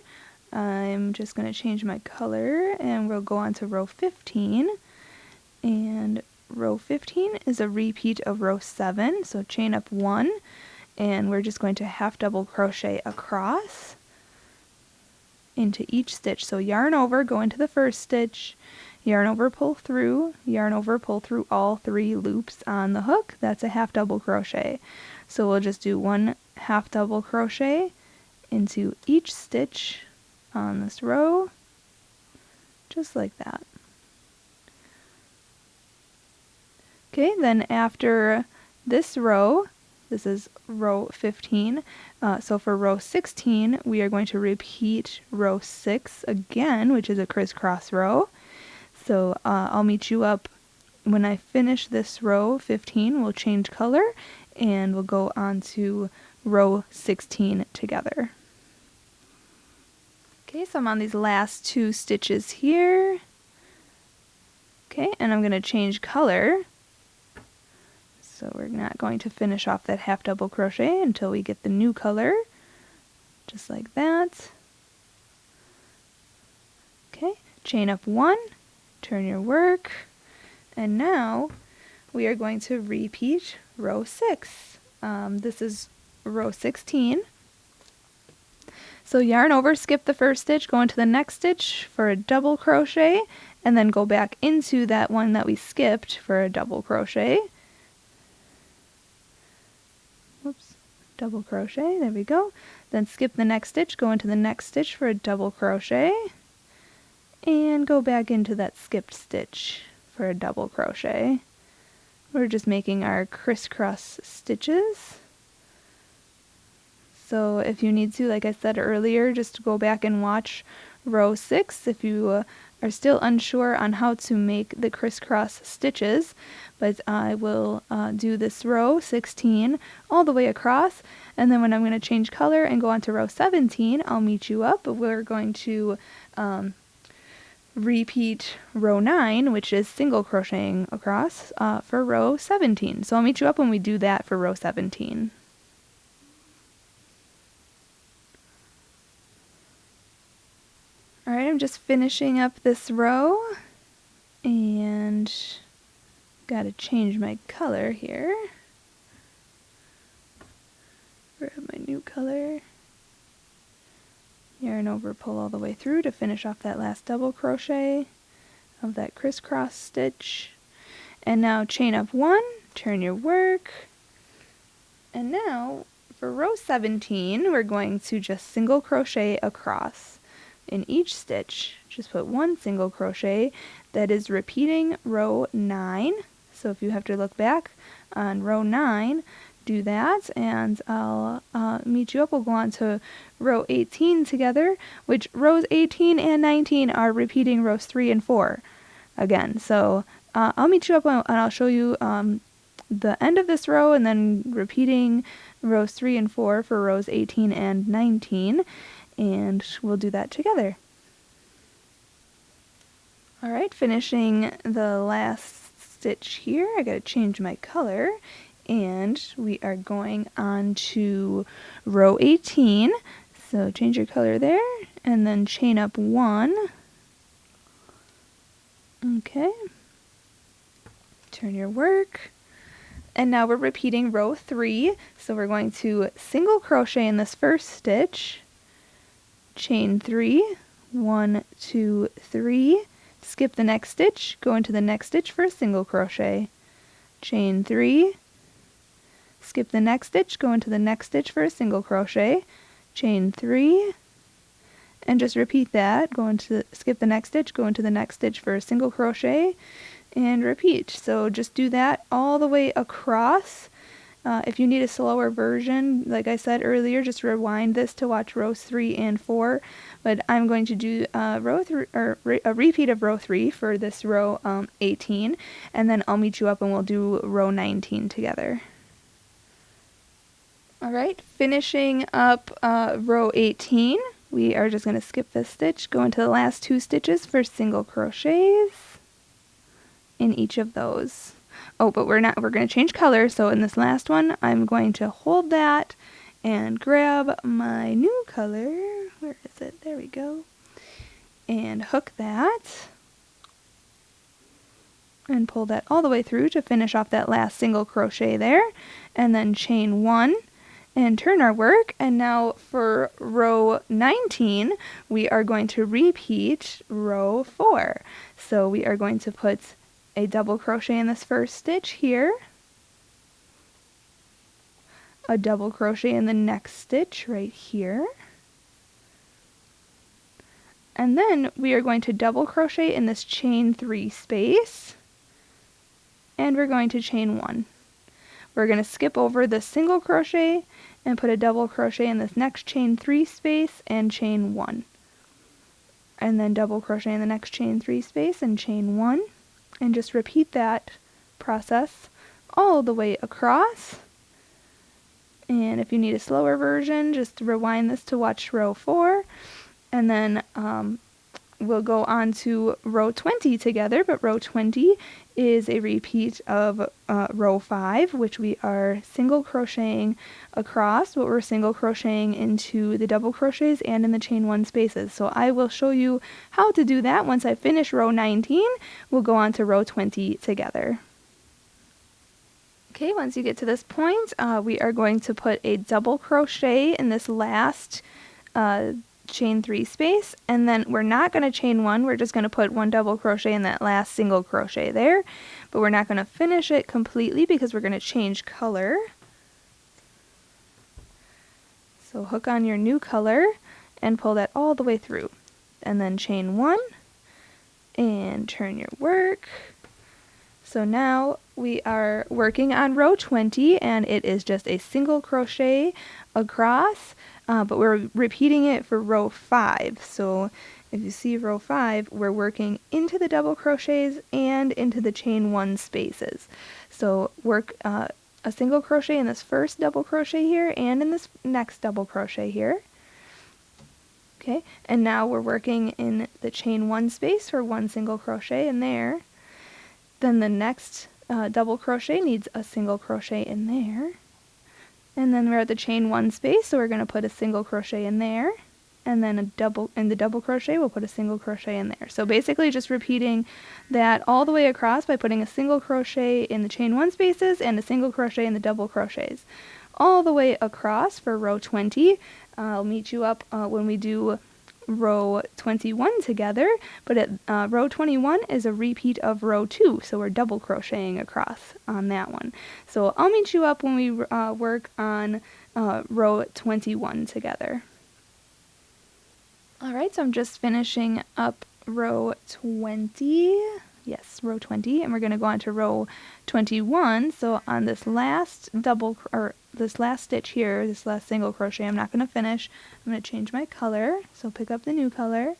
I'm just going to change my color and we'll go on to row 15. And row 15 is a repeat of row 7, so chain up 1, and we're just going to half double crochet across into each stitch. So yarn over, go into the first stitch, yarn over, pull through, yarn over, pull through all 3 loops on the hook. That's a half double crochet. So we'll just do 1 half double crochet into each stitch on this row, just like that. Okay, then after this row, this is row 15, so for row 16 we are going to repeat row 6 again, which is a crisscross row. So I'll meet you up when I finish this row 15. We'll change color and we'll go on to row 16 together. Okay, so I'm on these last 2 stitches here. Okay, and I'm going to change color. So we're not going to finish off that half double crochet until we get the new color, just like that. Okay, chain up 1, turn your work, and now we are going to repeat row 6. This is row 16. So yarn over, skip the first stitch, go into the next stitch for a double crochet, and then go back into that one that we skipped for a double crochet. Whoops, double crochet, there we go. Then skip the next stitch, go into the next stitch for a double crochet, and go back into that skipped stitch for a double crochet. We're just making our crisscross stitches. So if you need to, like I said earlier, just go back and watch row 6 if you are still unsure on how to make the crisscross stitches. But I will do this row 16 all the way across, and then when I'm going to change color and go on to row 17, I'll meet you up. We're going to repeat row 9, which is single crocheting across, for row 17. So I'll meet you up when we do that for row 17. Alright, I'm just finishing up this row, and gotta change my color here. Grab my new color. Yarn over, pull all the way through to finish off that last double crochet of that crisscross stitch. And now chain up 1, turn your work, and now for row 17 we're going to just single crochet across. In each stitch, just put 1 single crochet that is repeating row 9. So if you have to look back on row 9, do that, and I'll meet you up. We'll go on to row 18 together, which rows 18 and 19 are repeating rows 3 and 4 again. So I'll meet you up and I'll show you the end of this row and then repeating rows 3 and 4 for rows 18 and 19. And we'll do that together. Alright, finishing the last stitch here. I gotta change my color, and we are going on to row 18. So change your color there, and then chain up 1. Okay. Turn your work. And now we're repeating row 3. So we're going to single crochet in this first stitch, chain 3, 1, 2, 3, skip the next stitch, go into the next stitch for a single crochet, chain 3, skip the next stitch, go into the next stitch for a single crochet, chain 3, and just repeat that. Skip the next stitch, go into the next stitch for a single crochet, and repeat. So just do that all the way across. If you need a slower version, like I said earlier, just rewind this to watch rows 3 and 4. But I'm going to do a repeat of row 3 for this row 18, and then I'll meet you up and we'll do row 19 together. Alright, finishing up row 18, we are just going to skip this stitch, go into the last 2 stitches for single crochets in each of those. Oh, but we're going to change color, so in this last one, I'm going to hold that and grab my new color. Where is it? There we go. And hook that. And pull that all the way through to finish off that last single crochet there. And then chain 1 and turn our work. And now for row 19, we are going to repeat row 4. So we are going to put a double crochet in this first stitch here, a double crochet in the next stitch right here, and then we are going to double crochet in this chain 3 space, and we're going to chain 1. We're going to skip over the single crochet and put a double crochet in this next chain 3 space and chain 1, and then double crochet in the next chain 3 space and chain 1. And just repeat that process all the way across. And if you need a slower version, just rewind this to watch row 4. And then we'll go on to row 20 together, but row 20 is a repeat of row 5, which we are single crocheting across, but we're single crocheting into the double crochets and in the chain 1 spaces. So I will show you how to do that once I finish row 19. We'll go on to row 20 together. Okay, once you get to this point, we are going to put a double crochet in this last chain 3 space, and then we're not going to chain 1, we're just going to put 1 double crochet in that last single crochet there, but we're not going to finish it completely because we're going to change color. So hook on your new color and pull that all the way through, and then chain 1 and turn your work. So now we are working on row 20, and it is just a single crochet across, but we're repeating it for row 5. So if you see row 5, we're working into the double crochets and into the chain 1 spaces. So work a single crochet in this first double crochet here and in this next double crochet here. Okay, and now we're working in the chain 1 space for 1 single crochet in there. Then the next double crochet needs a single crochet in there. And then we're at the chain 1 space, so we're going to put a single crochet in there. And then in the double crochet, we'll put a single crochet in there. So basically just repeating that all the way across by putting a single crochet in the chain 1 spaces and a single crochet in the double crochets. All the way across for row 20. I'll meet you up when we do row 21 together, but at row 21 is a repeat of row 2, so we're double crocheting across on that one. So I'll meet you up when we work on row 21 together. Alright, so I'm just finishing up row 20. Yes, row 20, and we're going to go on to row 21. So on this last this last stitch here, this last single crochet, I'm not going to finish. I'm going to change my color. So pick up the new color,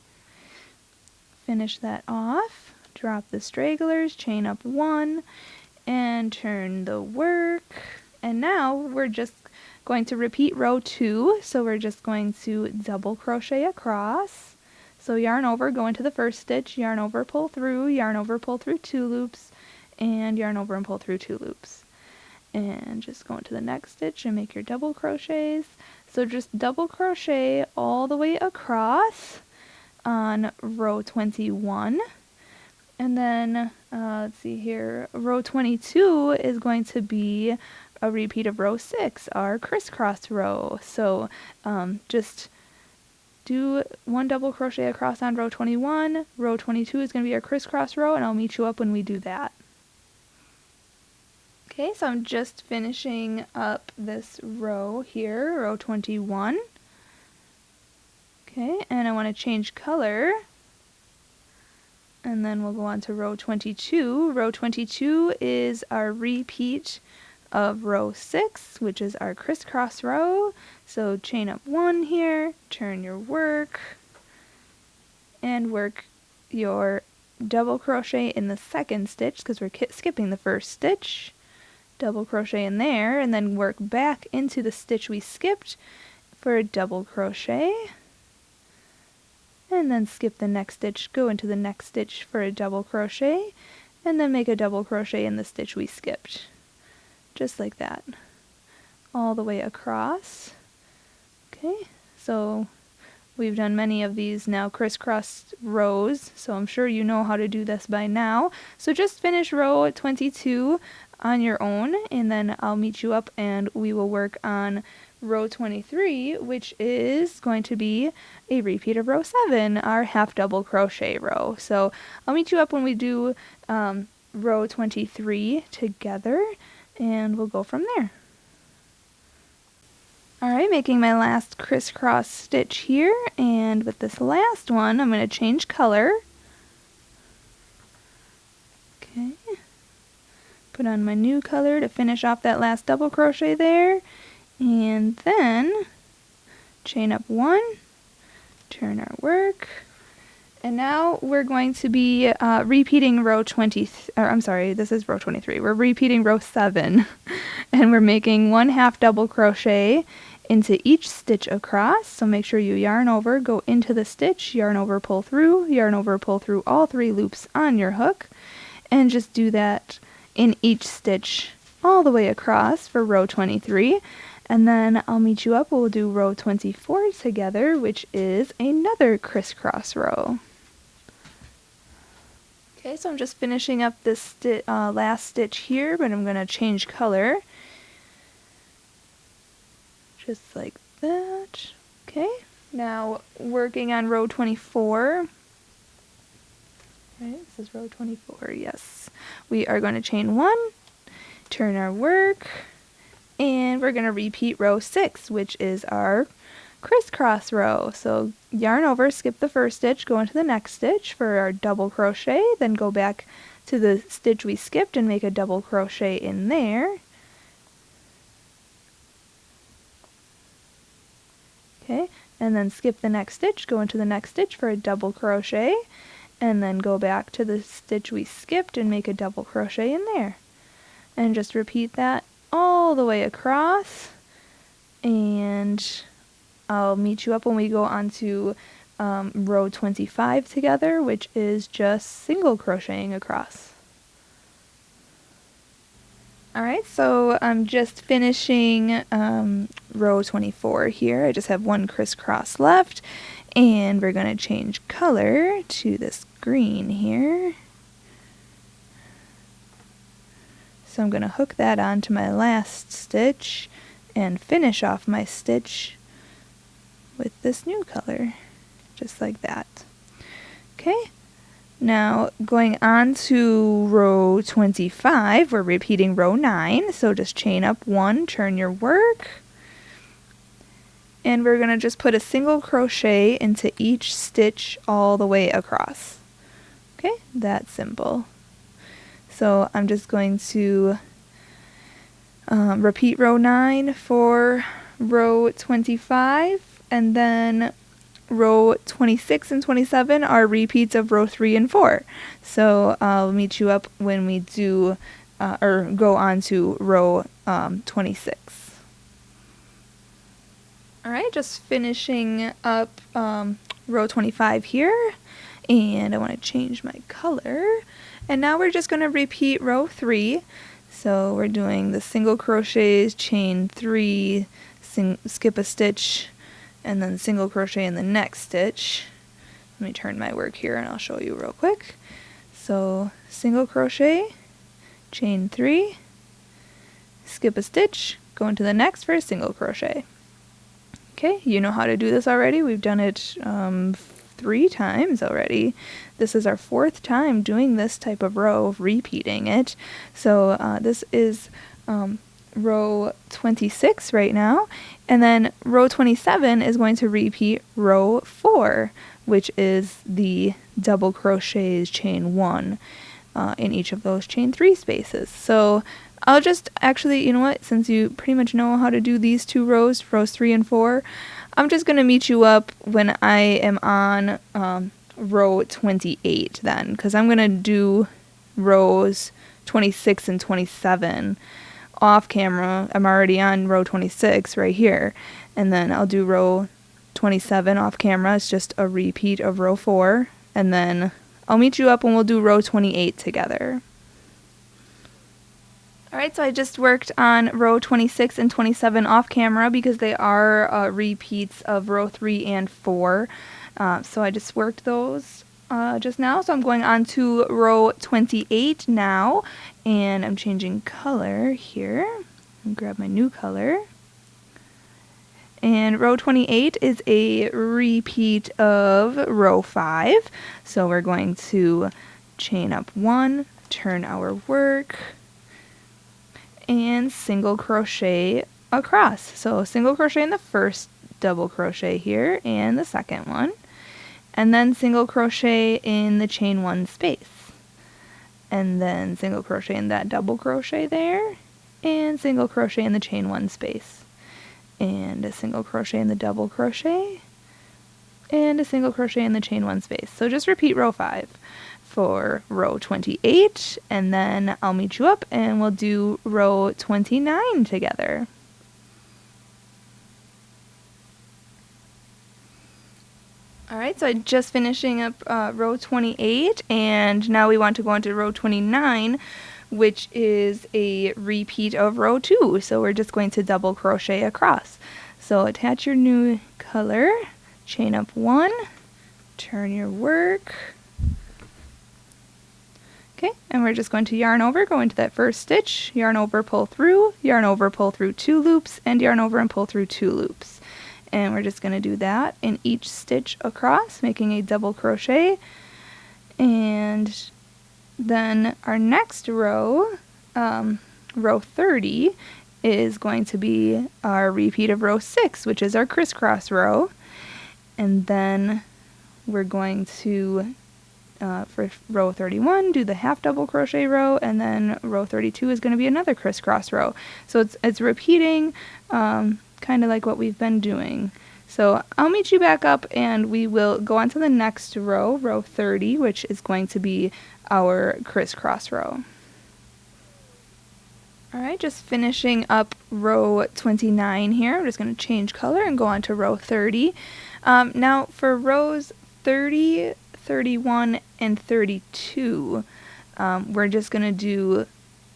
finish that off, drop the stragglers, chain up 1, and turn the work. And now we're just going to repeat row 2. So we're just going to double crochet across. So yarn over, go into the first stitch, yarn over, pull through, yarn over, pull through 2 loops, and yarn over and pull through 2 loops. And just go into the next stitch and make your double crochets. So just double crochet all the way across on row 21. And then, let's see here, row 22 is going to be a repeat of row 6, our crisscross row. So just do 1 double crochet across on row 21. Row 22 is going to be our crisscross row, and I'll meet you up when we do that. Okay, so I'm just finishing up this row here, row 21. Okay, and I want to change color. And then we'll go on to row 22. Row 22 is our repeat of row 6, which is our crisscross row. So chain up 1 here, turn your work, and work your double crochet in the second stitch because we're skipping the first stitch. Double crochet in there, and then work back into the stitch we skipped for a double crochet. And then skip the next stitch, go into the next stitch for a double crochet, and then make a double crochet in the stitch we skipped. Just like that. All the way across. Okay, so we've done many of these now crisscross rows, so I'm sure you know how to do this by now. So just finish row 22 on your own, and then I'll meet you up and we will work on row 23, which is going to be a repeat of row 7, our half double crochet row. So I'll meet you up when we do row 23 together, and we'll go from there. Alright, making my last crisscross stitch here, and with this last one I'm going to change color. Okay, put on my new color to finish off that last double crochet there, and then chain up 1, turn our work, and now we're going to be repeating row 20, I'm sorry, this is row 23. We're repeating row 7, and we're making 1 half double crochet into each stitch across. So make sure you yarn over, go into the stitch, yarn over, pull through, yarn over, pull through all 3 loops on your hook, and just do that in each stitch all the way across for row 23. And then I'll meet you up, we'll do row 24 together, which is another crisscross row. Okay, so I'm just finishing up this last stitch here, but I'm going to change color. Just like that. Okay, now working on row 24. Right, this is row 24, yes. We are going to chain 1, turn our work, and we're going to repeat row 6, which is our crisscross row. So yarn over, skip the first stitch, go into the next stitch for our double crochet, then go back to the stitch we skipped and make a double crochet in there. Okay, and then skip the next stitch, go into the next stitch for a double crochet, and then go back to the stitch we skipped and make a double crochet in there. And just repeat that all the way across, and I'll meet you up when we go on to row 25 together, which is just single crocheting across. Alright, so I'm just finishing row 24 here. I just have 1 crisscross left, and we're going to change color to this green here. So I'm going to hook that onto my last stitch and finish off my stitch with this new color, just like that. Okay, now going on to row 25, we're repeating row 9, so just chain up 1, turn your work, and we're going to just put a single crochet into each stitch all the way across. Okay, that's simple. So I'm just going to repeat row 9 for row 25, and then row 26 and 27 are repeats of row 3 and 4. So I'll meet you up when we do, or go on to row 26. Alright, just finishing up row 25 here, and I want to change my color. And now we're just going to repeat row 3. So we're doing the single crochets, chain 3, skip a stitch, and then single crochet in the next stitch. Let me turn my work here and I'll show you real quick. So single crochet, chain 3, skip a stitch, go into the next for a single crochet. Okay, you know how to do this already. We've done it 3 times already. This is our 4th time doing this type of row, repeating it. So this is row 26 right now, and then row 27 is going to repeat row 4, which is the double crochets, chain 1 in each of those chain 3 spaces. So I'll just actually, you know what, since you pretty much know how to do these 2 rows, rows 3 and 4, I'm just going to meet you up when I am on row 28 then, because I'm going to do rows 26 and 27 off camera. I'm already on row 26 right here, and then I'll do row 27 off camera. It's just a repeat of row 4, and then I'll meet you up when we'll do row 28 together. Alright, so I just worked on row 26 and 27 off camera because they are repeats of row 3 and 4. So I just worked those just now. So I'm going on to row 28 now, and I'm changing color here. I'll grab my new color. And row 28 is a repeat of row 5. So we're going to chain up 1, turn our work, and single crochet across. So single crochet in the first double crochet here and the second one, and then single crochet in the chain 1 space, and then single crochet in that double crochet there, and single crochet in the chain 1 space, and a single crochet in the double crochet, and a single crochet in the chain 1 space. So just repeat row 5 for row 28, and then I'll meet you up and we'll do row 29 together. Alright, so I'm just finishing up row 28, and now we want to go on to row 29, which is a repeat of row 2. So we're just going to double crochet across. So attach your new color, chain up 1, turn your work. Okay, and we're just going to yarn over, go into that first stitch, yarn over, pull through 2 loops, and yarn over and pull through 2 loops. And we're just going to do that in each stitch across, making a double crochet. And then our next row, row 30, is going to be our repeat of row 6, which is our crisscross row. And then we're going to for row 31, do the half double crochet row, and then row 32 is going to be another crisscross row. So it's repeating kind of like what we've been doing. So I'll meet you back up and we will go on to the next row, row 30, which is going to be our crisscross row. Alright, just finishing up row 29 here. I'm just going to change color and go on to row 30. Now for rows 30, 31, and 32, we're just going to do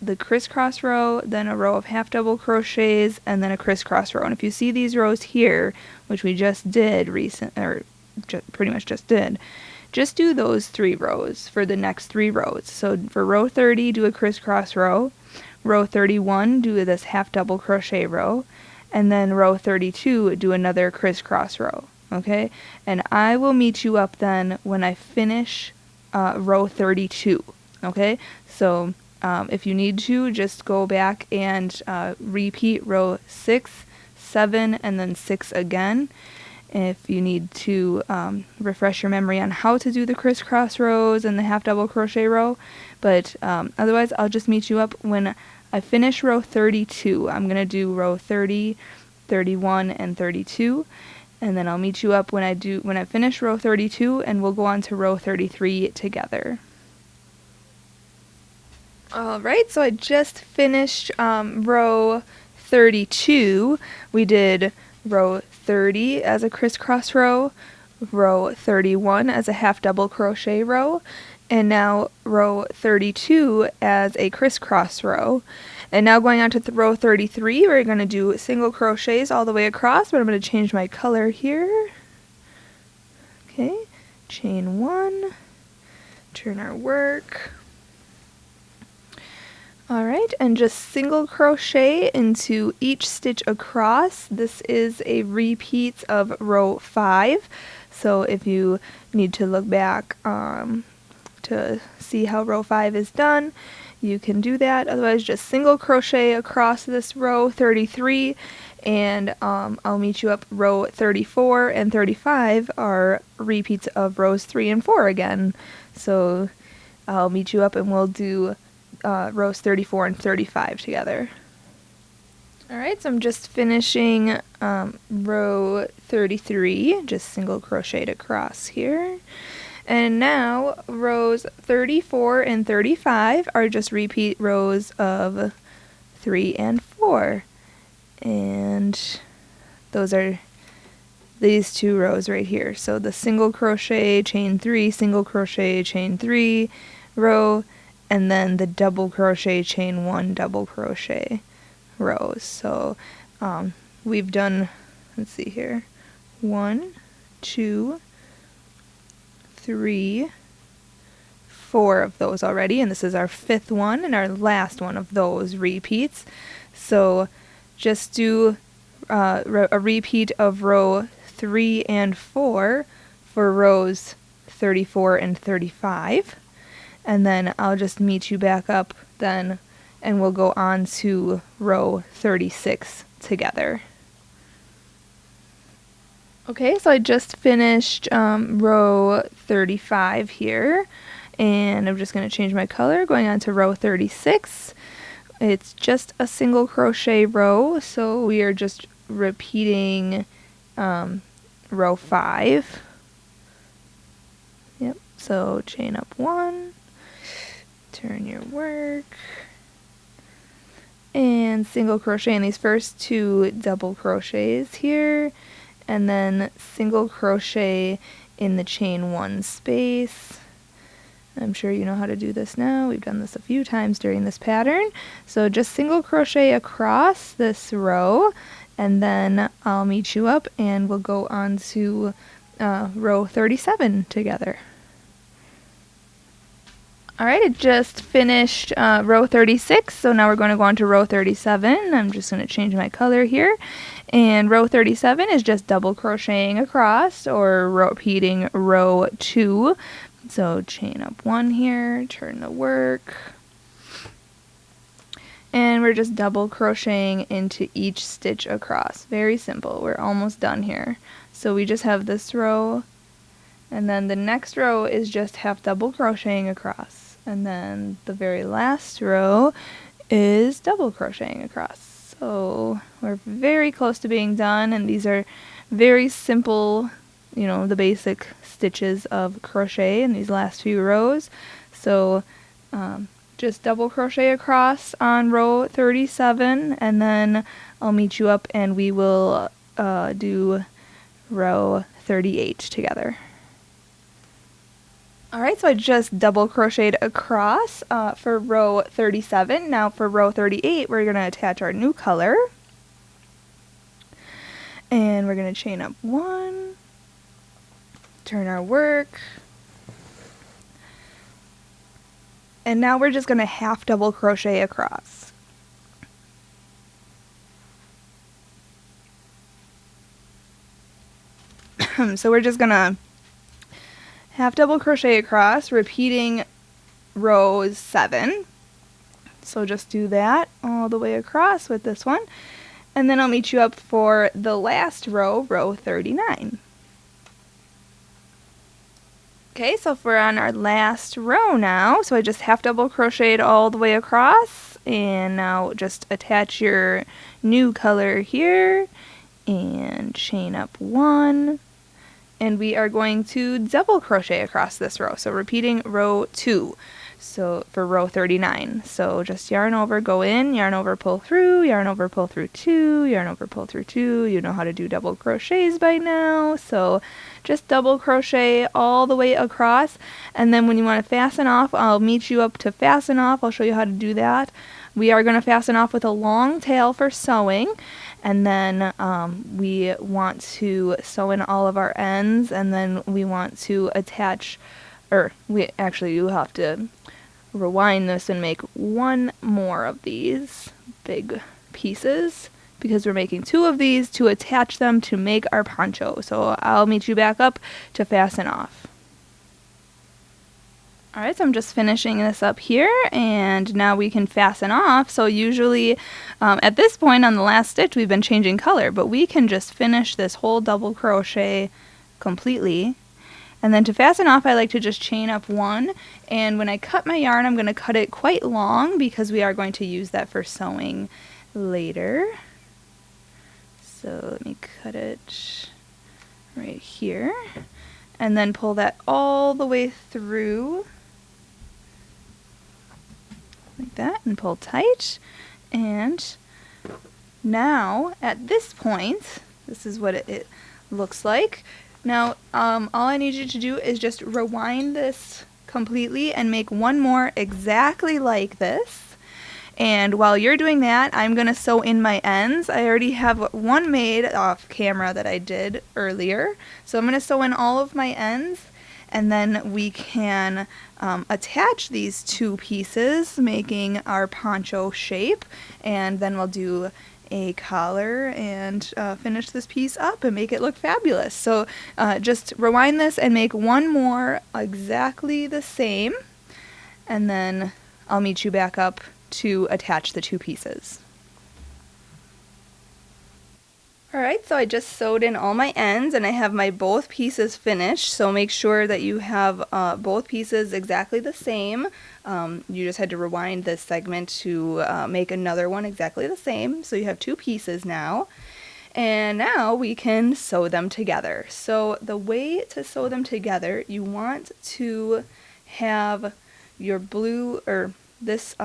the crisscross row, then a row of half double crochets, and then a crisscross row. And if you see these rows here, which we just did pretty much just did, just do those 3 rows for the next 3 rows. So for row 30, do a crisscross row, row 31, do this half double crochet row, and then row 32, do another crisscross row. Okay, and I will meet you up then when I finish row 32. Okay, so if you need to, just go back and repeat row 6, 7, and then 6 again. If you need to refresh your memory on how to do the crisscross rows and the half double crochet row, but otherwise I'll just meet you up when I finish row 32. I'm going to do row 30, 31, and 32. And then I'll meet you up when I finish row 32, and we'll go on to row 33 together. Alright, so I just finished row 32. We did row 30 as a crisscross row, row 31 as a half double crochet row, and now row 32 as a crisscross row. And now going on to row 33, we're going to do single crochets all the way across, but I'm going to change my color here. Okay, chain 1, turn our work. Alright, and just single crochet into each stitch across. This is a repeat of row 5, so if you need to look back to see how row 5 is done, you can do that. Otherwise, just single crochet across this row 33, and I'll meet you up row 34 and 35 are repeats of rows 3 and 4 again. So I'll meet you up and we'll do rows 34 and 35 together. Alright, so I'm just finishing row 33, just single crocheted across here. And now rows 34 and 35 are just repeat rows of 3 and 4. And those are these two rows right here. So the single crochet, chain 3, single crochet, chain 3 row, and then the double crochet, chain 1, double crochet rows. So we've done, let's see here, 1, 2, 3, 4 of those already, and this is our 5th one and our last one of those repeats. So just do a repeat of row 3 and 4 for rows 34 and 35. And then I'll just meet you back up then, and we'll go on to row 36 together. Okay, so I just finished row 35 here, and I'm just going to change my color, going on to row 36. It's just a single crochet row, so we are just repeating row 5. Yep, so chain up 1. Turn your work, and single crochet in these first 2 double crochets here, and then single crochet in the chain 1 space. I'm sure you know how to do this now. We've done this a few times during this pattern. So just single crochet across this row, and then I'll meet you up and we'll go on to row 37 together. Alright, it just finished row 36, so now we're going to go on to row 37. I'm just going to change my color here. And row 37 is just double crocheting across, or repeating row 2. So chain up 1 here, turn the work. And we're just double crocheting into each stitch across. Very simple. We're almost done here. So we just have this row, and then the next row is just half double crocheting across. And then the very last row is double crocheting across. So we're very close to being done, and these are very simple, you know, the basic stitches of crochet in these last few rows. So just double crochet across on row 37, and then I'll meet you up and we will do row 38 together. Alright, so I just double crocheted across for row 37. Now for row 38, we're going to attach our new color. And we're going to chain up 1, turn our work, and now we're just going to half double crochet across. So we're just going to half double crochet across, repeating rows 7. So just do that all the way across with this one. And then I'll meet you up for the last row, row 39. Okay, so we're on our last row now. So I just half double crocheted all the way across, and now just attach your new color here and chain up 1. And we are going to double crochet across this row, so repeating row 2. So for row 39. So just yarn over, go in, yarn over, pull through, yarn over, pull through 2, yarn over, pull through 2. You know how to do double crochets by now. So just double crochet all the way across, and then when you want to fasten off, I'll meet you up to fasten off. I'll show you how to do that. We are going to fasten off with a long tail for sewing, and then we want to sew in all of our ends, and then we want to attach, or you have to rewind this and make one more of these big pieces, because we're making 2 of these to attach them to make our poncho. So I'll meet you back up to fasten off. Alright, so I'm just finishing this up here, and now we can fasten off. So usually at this point on the last stitch we've been changing color, but we can just finish this whole double crochet completely. And then to fasten off, I like to just chain up 1, and when I cut my yarn, I'm going to cut it quite long because we are going to use that for sewing later. So let me cut it right here, and then pull that all the way through like that, and pull tight. And now at this point, this is what it looks like. Now, all I need you to do is just rewind this completely and make one more exactly like this. And while you're doing that, I'm going to sew in my ends. I already have one made off camera that I did earlier. So I'm going to sew in all of my ends, and then we can attach these 2 pieces, making our poncho shape, and then we'll do a collar and finish this piece up and make it look fabulous. So just rewind this and make one more exactly the same, and then I'll meet you back up to attach the 2 pieces. Alright, so I just sewed in all my ends, and I have my both pieces finished, so make sure that you have both pieces exactly the same. You just had to rewind this segment to make another one exactly the same, so you have 2 pieces now. And now we can sew them together. So the way to sew them together, you want to have your blue, or this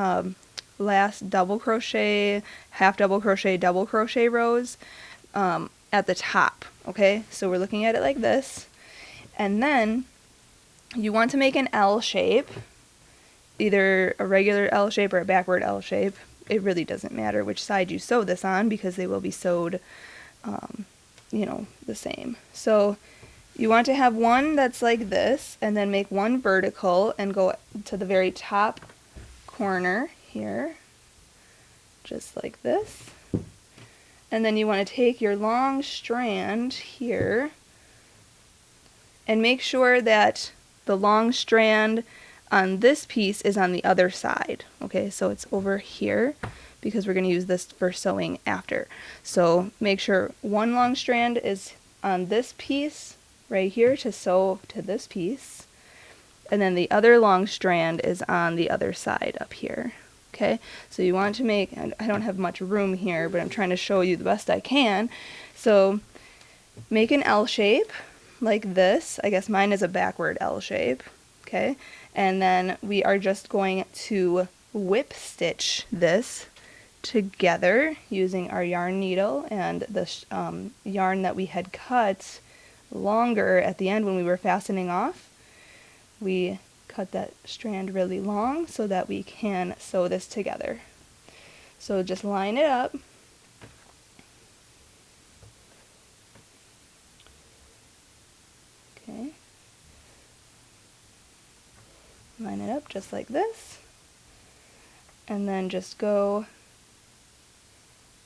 last double crochet, half double crochet rows at the top. Okay, so we're looking at it like this, and then you want to make an L shape, either a regular L shape or a backward L shape. It really doesn't matter which side you sew this on, because they will be sewed you know, the same. So you want to have one that's like this, and then make one vertical and go to the very top corner here, just like this. And then you want to take your long strand here and make sure that the long strand on this piece is on the other side. Okay, so it's over here, because we're going to use this for sewing after. So make sure one long strand is on this piece right here to sew to this piece, and then the other long strand is on the other side up here. Okay, so you want to make, I don't have much room here, but I'm trying to show you the best I can. So make an L shape like this. I guess mine is a backward L shape. Okay, and then we are just going to whip stitch this together using our yarn needle and the yarn that we had cut longer at the end when we were fastening off. We cut that strand really long so that we can sew this together. So just line it up. Okay. Line it up just like this. And then just go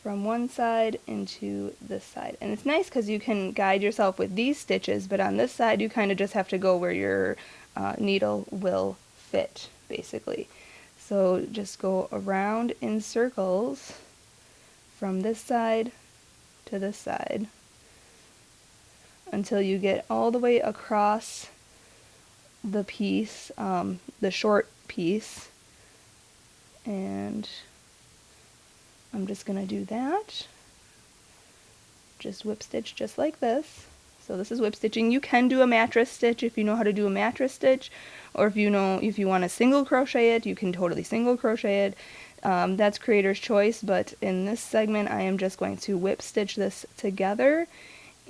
from one side into this side. And it's nice because you can guide yourself with these stitches, but on this side you kind of just have to go where your needle will fit, basically. So just go around in circles from this side to this side until you get all the way across the piece, the short piece. And I'm just going to do that. Just whip stitch just like this. So this is whip stitching. You can do a mattress stitch if you know how to do a mattress stitch, or if you want to single crochet it, you can totally single crochet it. That's creator's choice, but in this segment I am just going to whip stitch this together,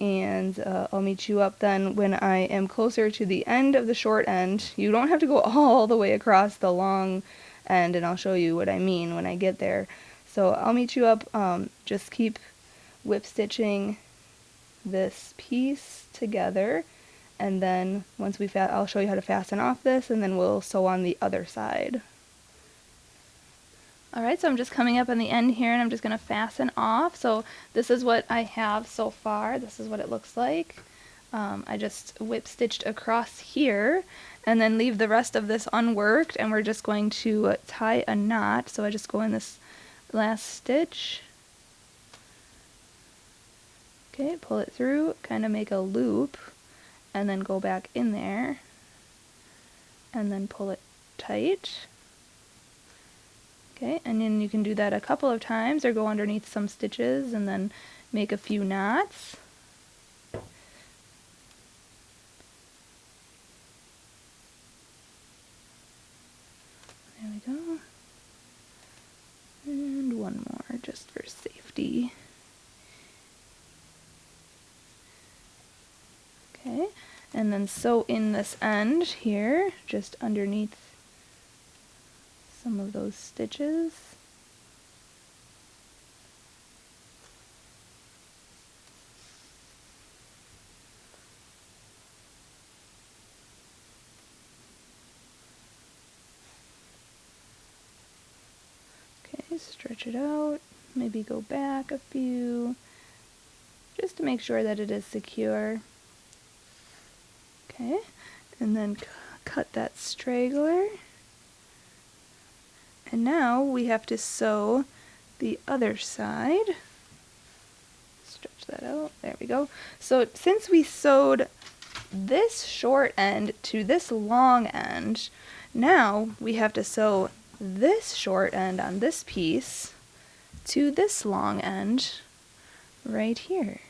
and I'll meet you up then when I am closer to the end of the short end. You don't have to go all the way across the long end, and I'll show you what I mean when I get there. So I'll meet you up. Just keep whip stitching this piece together, and then once I'll show you how to fasten off this, and then we'll sew on the other side. Alright, so I'm just coming up on the end here, and I'm just going to fasten off. So this is what I have so far. This is what it looks like. I just whip stitched across here, and then leave the rest of this unworked, and we're just going to tie a knot. So I just go in this last stitch. Okay, pull it through, kind of make a loop, and then go back in there, and then pull it tight. Okay, and then you can do that a couple of times, or go underneath some stitches and then make a few knots. There we go. And one more just for safety. Okay, and then sew in this end here, just underneath some of those stitches. Okay, stretch it out, maybe go back a few, just to make sure that it is secure. Okay, and then cut that straggler. And now we have to sew the other side. Stretch that out. There we go. So since we sewed this short end to this long end, now we have to sew this short end on this piece to this long end right here.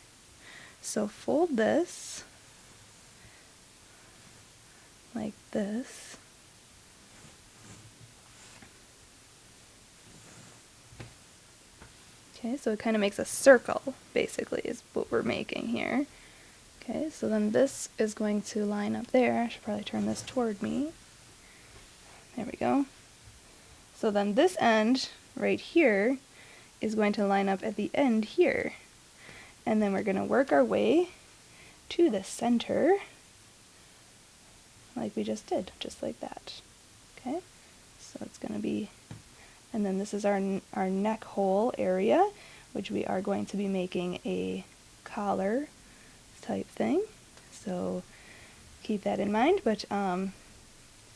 So fold this like this. Okay, so it kind of makes a circle, basically, is what we're making here. Okay, so then this is going to line up there. I should probably turn this toward me. There we go. So then this end right here is going to line up at the end here. And then we're going to work our way to the center, like we just did, just like that. Okay, so it's going to be, and then this is our neck hole area, which we are going to be making a collar type thing. So keep that in mind, but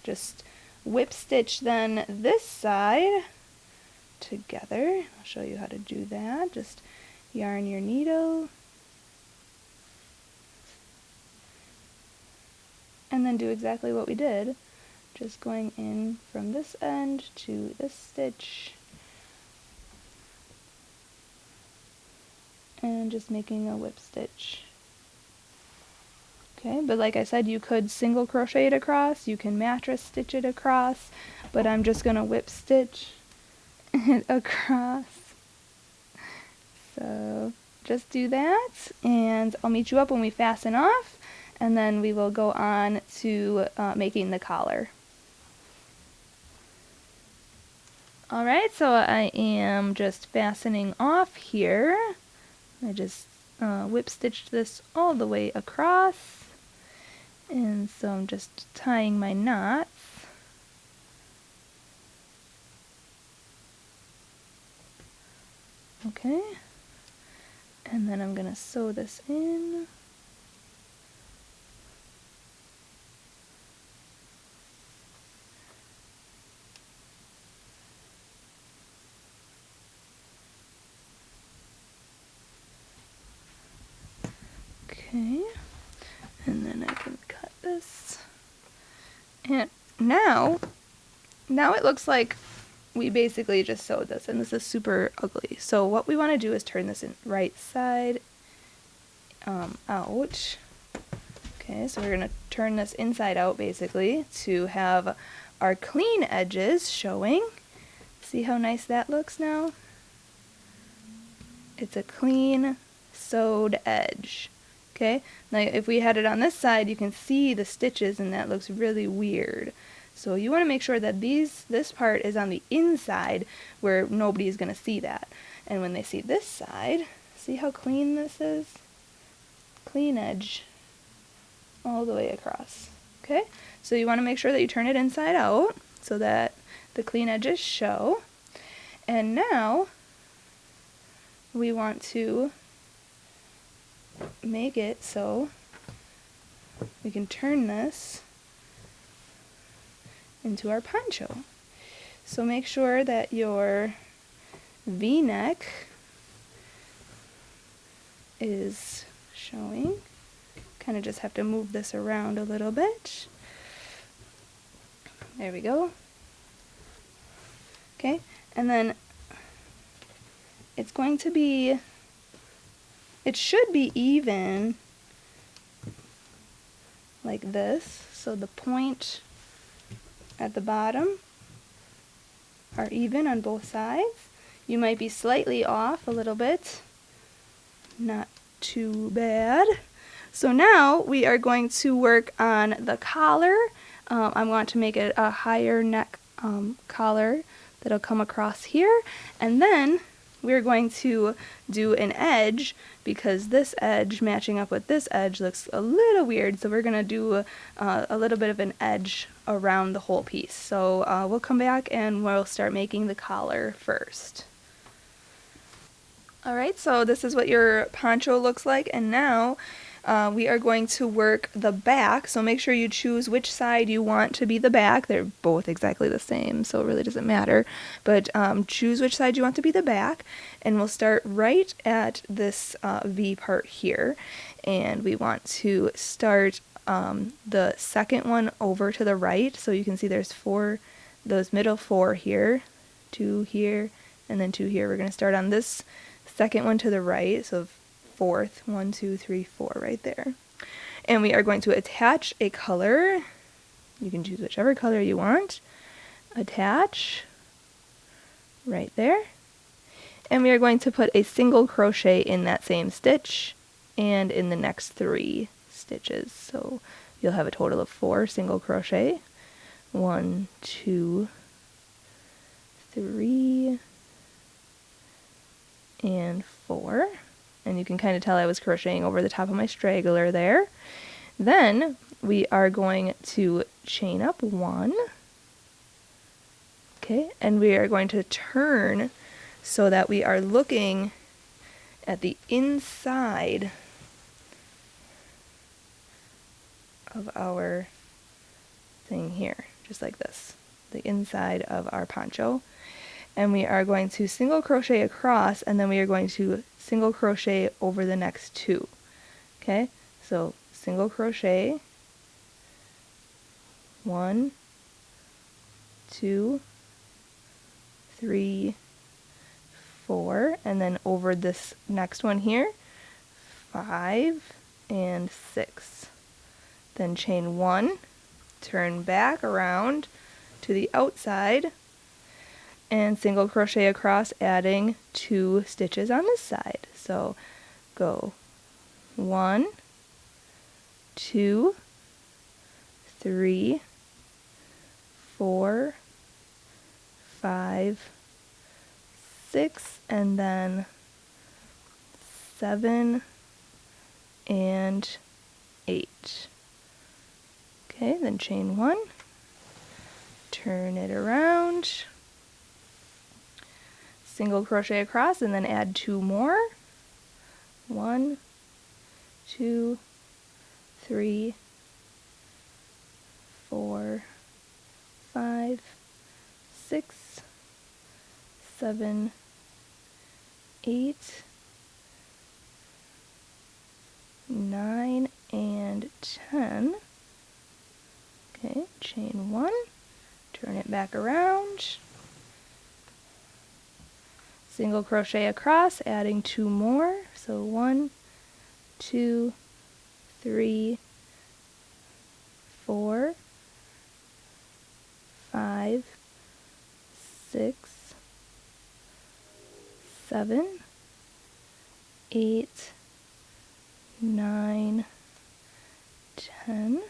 just whip stitch then this side together. I'll show you how to do that. Just yarn your needle, and then do exactly what we did, just going in from this end to this stitch, and just making a whip stitch. Okay, but like I said, you could single crochet it across, you can mattress stitch it across, but I'm just going to whip stitch it across. So just do that, and I'll meet you up when we fasten off, and then we will go on to making the collar. Alright, so I am just fastening off here. I just whip stitched this all the way across, and so I'm just tying my knots. Okay, and then I'm going to sew this in. Okay, and then I can cut this, and now it looks like we basically just sewed this, and this is super ugly. So what we want to do is turn this in right side out, Okay, so we're going to turn this inside out basically to have our clean edges showing. See how nice that looks now? It's a clean sewed edge. Okay, now if we had it on this side, you can see the stitches and that looks really weird. So you want to make sure that this part is on the inside where nobody's going to see that. And when they see this side, see how clean this is? Clean edge all the way across. Okay, so you want to make sure that you turn it inside out so that the clean edges show. And now we want to make it so we can turn this into our poncho. So make sure that your V-neck is showing. Kind of just have to move this around a little bit. There we go. Okay, and then it's going to be, it should be even like this. So the point at the bottom are even on both sides. You might be slightly off a little bit. Not too bad. So now we are going to work on the collar. I want to make it a higher neck collar that'll come across here, and then we're going to do an edge because this edge matching up with this edge looks a little weird, so we're going to do a little bit of an edge around the whole piece. So we'll come back and we'll start making the collar first. Alright, so this is what your poncho looks like, and now we are going to work the back, so make sure you choose which side you want to be the back. They're both exactly the same, so it really doesn't matter, but choose which side you want to be the back, and we'll start right at this V part here, and we want to start the second one over to the right, so you can see there's those middle four here, 2 here, and then 2 here. We're going to start on this second one to the right, so fourth, 1, 2, 3, 4 right there. And we are going to attach a color. You can choose whichever color you want. Attach right there. And we are going to put a single crochet in that same stitch and in the next 3 stitches. So you'll have a total of 4 single crochet. 1, 2, 3, and 4. And you can kind of tell I was crocheting over the top of my straggler there. Then we are going to chain up 1. Okay, and we are going to turn so that we are looking at the inside of our thing here, just like this, the inside of our poncho. And we are going to single crochet across, and then we are going to single crochet over the next 2. Okay, so single crochet, 1, 2, 3, 4, and then over this next one here, 5 and 6. Then chain 1, turn back around to the outside, and single crochet across, adding 2 stitches on this side. So go 1, 2, 3, 4, 5, 6, and then 7 and 8. Okay, then chain 1, turn it around, single crochet across, and then add 2 more. 1, 2, 3, 4, 5, 6, 7, 8, 9, and 10. Okay, chain 1, turn it back around, single crochet across, adding 2 more, so 1, 2, 3, 7, 8, 9, 10,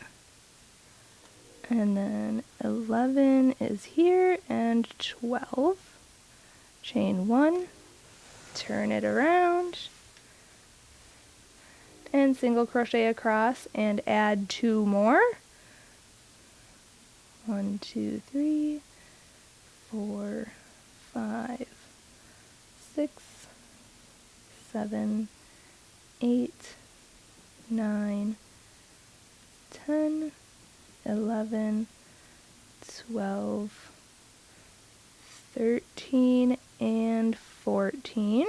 and then 11 is here, and 12. Chain 1, turn it around, and single crochet across and add 2 more. 1, 2, 3, 4, 5, 6, 7, 8, 9, 10, 11, 12, 13, and 14.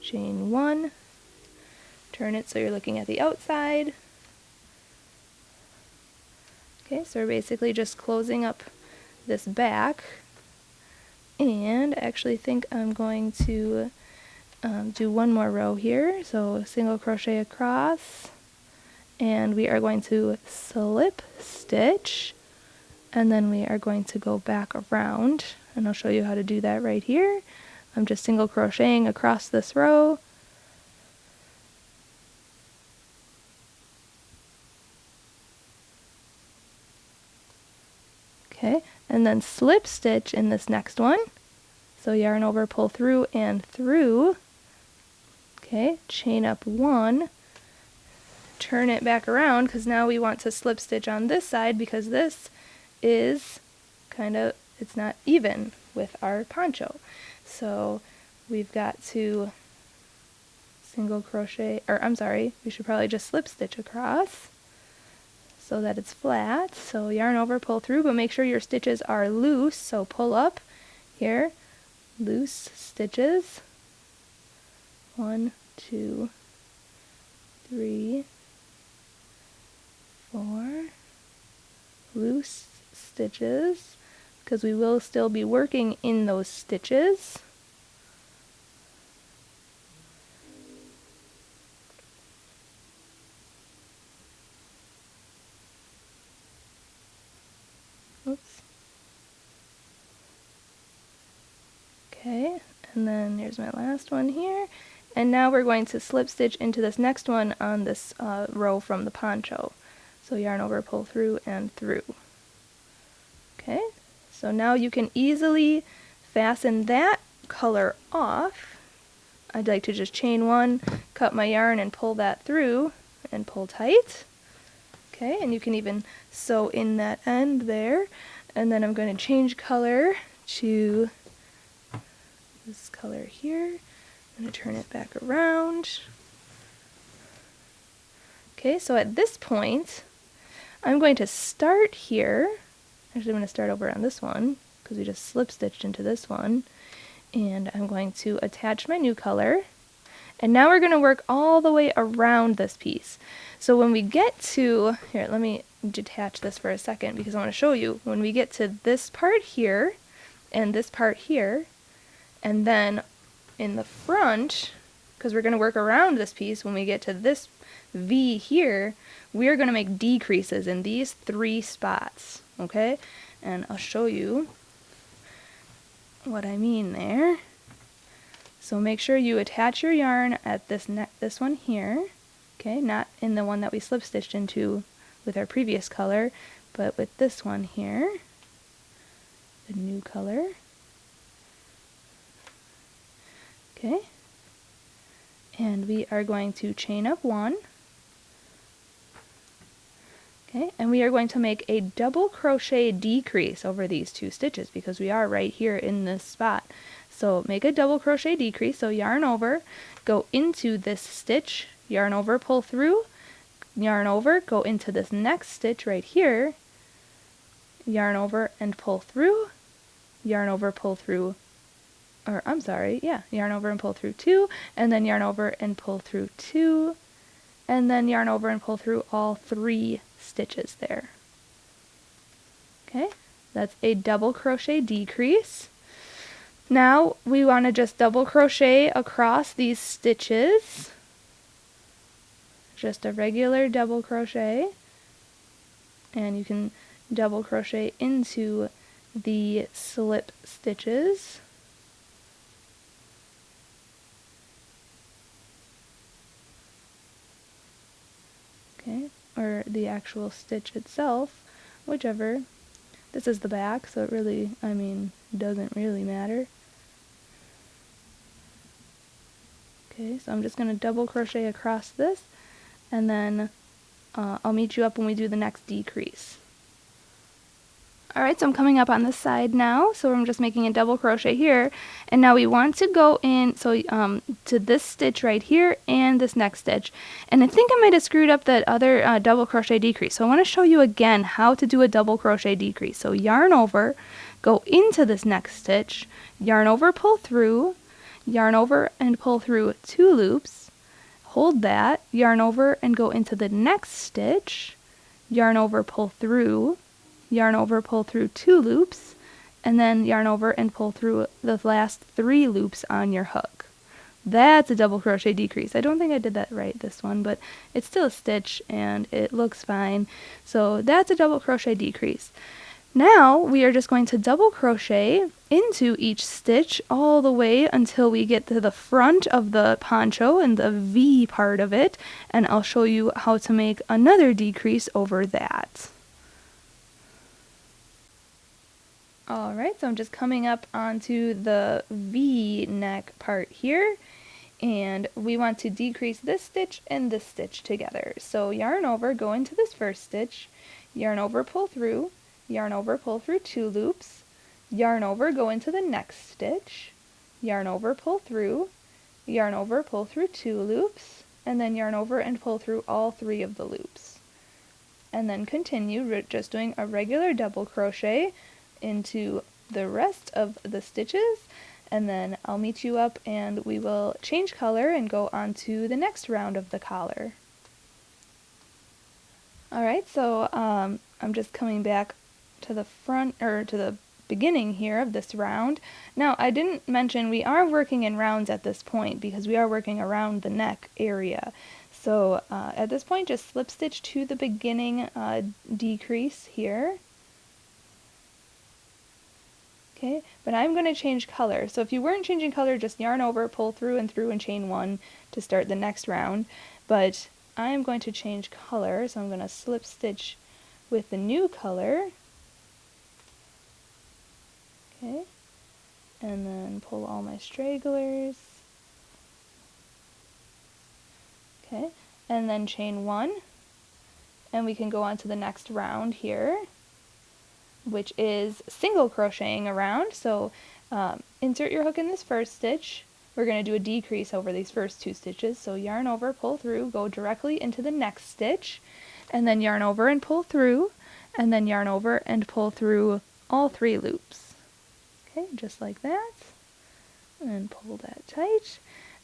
Chain 1, turn it so you're looking at the outside. Okay, so we're basically just closing up this back, and I actually think I'm going to do one more row here. So single crochet across, and we are going to slip stitch, and then we are going to go back around, and I'll show you how to do that right here. I'm just single crocheting across this row. Okay, and then slip stitch in this next one. So yarn over, pull through and through. Okay, chain up 1, turn it back around, because now we want to slip stitch on this side, because this is it's not even with our poncho. So we've got to single crochet, or I'm sorry, we should probably just slip stitch across so that it's flat. So yarn over, pull through, but make sure your stitches are loose. So pull up here, loose stitches. 1, 2, 3, 4, loose stitches, because we will still be working in those stitches. Oops. Okay, and then here's my last one here. And now we're going to slip stitch into this next one on this row from the poncho. So yarn over, pull through and through. Okay, so now you can easily fasten that color off. I'd like to just chain 1, cut my yarn and pull that through and pull tight. Okay, and you can even sew in that end there. And then I'm going to change color to this color here. I'm going to turn it back around. Okay, so at this point, I'm going to start here. Actually, I'm going to start over on this one, because we just slip stitched into this one. And I'm going to attach my new color. And now we're going to work all the way around this piece. So when we get to, here, let me detach this for a second, because I want to show you. When we get to this part here, and this part here, and then in the front, because we're going to work around this piece, when we get to this V here, we're going to make decreases in these 3 spots, okay? And I'll show you what I mean there. So make sure you attach your yarn at this one here, okay? Not in the one that we slip stitched into with our previous color, but with this one here, the new color. Okay, and we are going to chain up 1. Okay, and we are going to make a double crochet decrease over these 2 stitches, because we are right here in this spot. So make a double crochet decrease, so yarn over, go into this stitch, yarn over, pull through, yarn over, go into this next stitch right here, yarn over and pull through, yarn over, pull through, or I'm sorry, yeah, yarn over and pull through 2, and then yarn over and pull through 2, and then yarn over and pull through all 3 stitches there. Okay, that's a double crochet decrease. Now we want to just double crochet across these stitches, just a regular double crochet, and you can double crochet into the slip stitches. Okay, or the actual stitch itself, whichever. This is the back, so it really, I mean, doesn't really matter. Okay, so I'm just going to double crochet across this, and then I'll meet you up when we do the next decrease. Alright, so I'm coming up on this side now, so I'm just making a double crochet here, and now we want to go in, so to this stitch right here and this next stitch, and I think I might have screwed up that other double crochet decrease, so I want to show you again how to do a double crochet decrease. So yarn over, go into this next stitch, yarn over, pull through, yarn over and pull through 2 loops, hold that, yarn over and go into the next stitch, yarn over, pull through, yarn over, pull through 2 loops, and then yarn over and pull through the last 3 loops on your hook. That's a double crochet decrease. I don't think I did that right this one, but it's still a stitch and it looks fine. So that's a double crochet decrease. Now we are just going to double crochet into each stitch all the way until we get to the front of the poncho and the V part of it, and I'll show you how to make another decrease over that. Alright, so I'm just coming up onto the V-neck part here, and we want to decrease this stitch and this stitch together. So yarn over, go into this first stitch, yarn over, pull through, yarn over, pull through 2 loops, yarn over, go into the next stitch, yarn over, pull through, yarn over, pull through 2 loops, and then yarn over and pull through all 3 of the loops. And then continue just doing a regular double crochet into the rest of the stitches, and then I'll meet you up and we will change color and go on to the next round of the collar. Alright, so I'm just coming back to the front, or to the beginning here of this round. Now I didn't mention we are working in rounds at this point because we are working around the neck area. So at this point just slip stitch to the beginning decrease here. Okay, but I'm going to change color. So if you weren't changing color, just yarn over, pull through and chain 1 to start the next round. But I am going to change color, so I'm going to slip stitch with the new color. Okay, and then pull all my stragglers. Okay, and then chain 1, and we can go on to the next round here, which is single crocheting around. So insert your hook in this first stitch. We're going to do a decrease over these first 2 stitches. So yarn over, pull through, go directly into the next stitch, and then yarn over and pull through, and then yarn over and pull through all 3 loops. Okay, just like that. And pull that tight.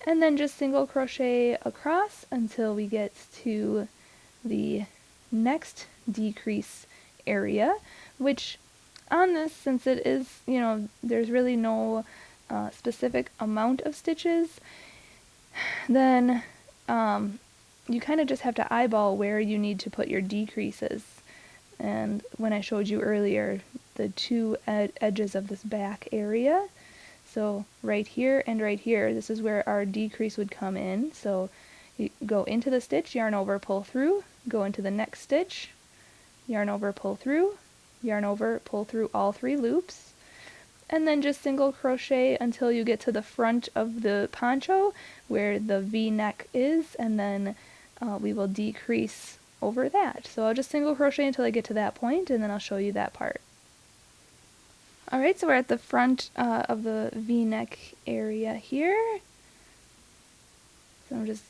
And then just single crochet across until we get to the next decrease area, which on this, since it is, you know, there's really no specific amount of stitches, then you kind of just have to eyeball where you need to put your decreases. And when I showed you earlier the 2 edges of this back area, so right here and right here, this is where our decrease would come in. So you go into the stitch, yarn over, pull through, go into the next stitch, yarn over, pull through, yarn over, pull through all 3 loops, and then just single crochet until you get to the front of the poncho where the V-neck is, and then we will decrease over that. So I'll just single crochet until I get to that point, and then I'll show you that part. Alright, so we're at the front of the V-neck area here. So I'm just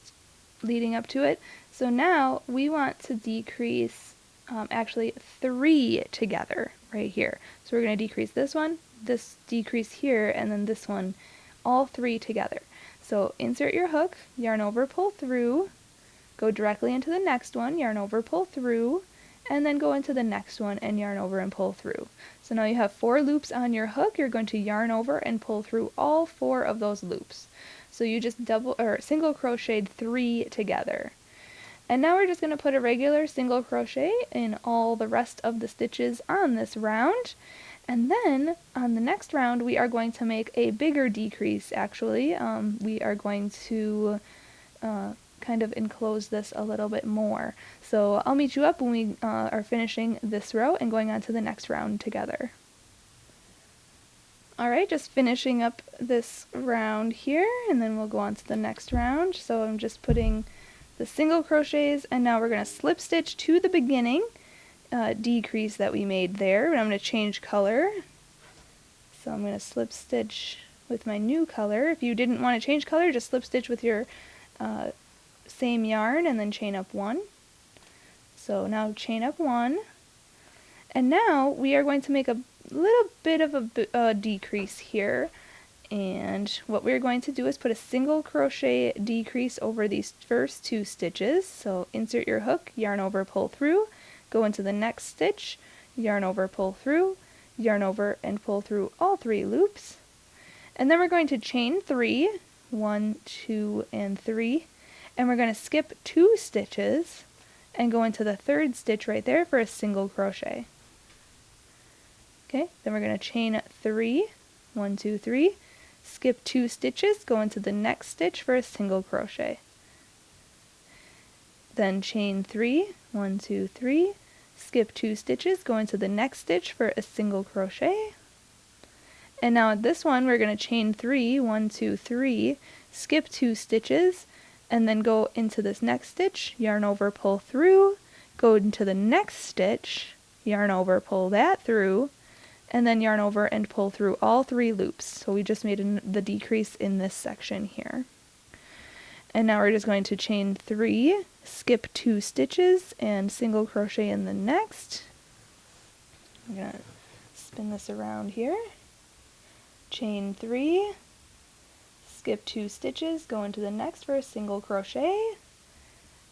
leading up to it. So now we want to decrease actually 3 together right here. So we're going to decrease this one, this decrease here, and then this one, all 3 together. So insert your hook, yarn over, pull through, go directly into the next one, yarn over, pull through, and then go into the next one and yarn over and pull through. So now you have 4 loops on your hook. You're going to yarn over and pull through all 4 of those loops. So you just single crocheted 3 together. And now we're just going to put a regular single crochet in all the rest of the stitches on this round. And then on the next round we are going to make a bigger decrease actually. We are going to kind kind of enclose this a little bit more. So I'll meet you up when we are finishing this row and going on to the next round together. Alright, just finishing up this round here, and then we'll go on to the next round. So I'm just putting the single crochets, and now we're going to slip stitch to the beginning decrease that we made there, and I'm going to change color. So I'm going to slip stitch with my new color. If you didn't want to change color, just slip stitch with your same yarn and then chain up 1. So now chain up 1, and now we are going to make a little bit of a decrease here, and what we're going to do is put a single crochet decrease over these first 2 stitches. So insert your hook, yarn over, pull through, go into the next stitch, yarn over, pull through, yarn over, and pull through all 3 loops, and then we're going to chain 3, 1, 2, and 3, and we're going to skip 2 stitches and go into the 3rd stitch right there for a single crochet. Okay, then we're going to chain 3, 1, 2, 3, skip 2 stitches, go into the next stitch for a single crochet. Then chain 3, 1, 2, 3, skip 2 stitches, go into the next stitch for a single crochet. And now at this one we're going to chain 3, 1, 2, 3, skip 2 stitches, and then go into this next stitch, yarn over, pull through, go into the next stitch, yarn over, pull that through, and then yarn over and pull through all 3 loops. So we just made the decrease in this section here. And now we're just going to chain 3, skip 2 stitches, and single crochet in the next. I'm going to spin this around here. Chain 3, skip 2 stitches, go into the next for a single crochet.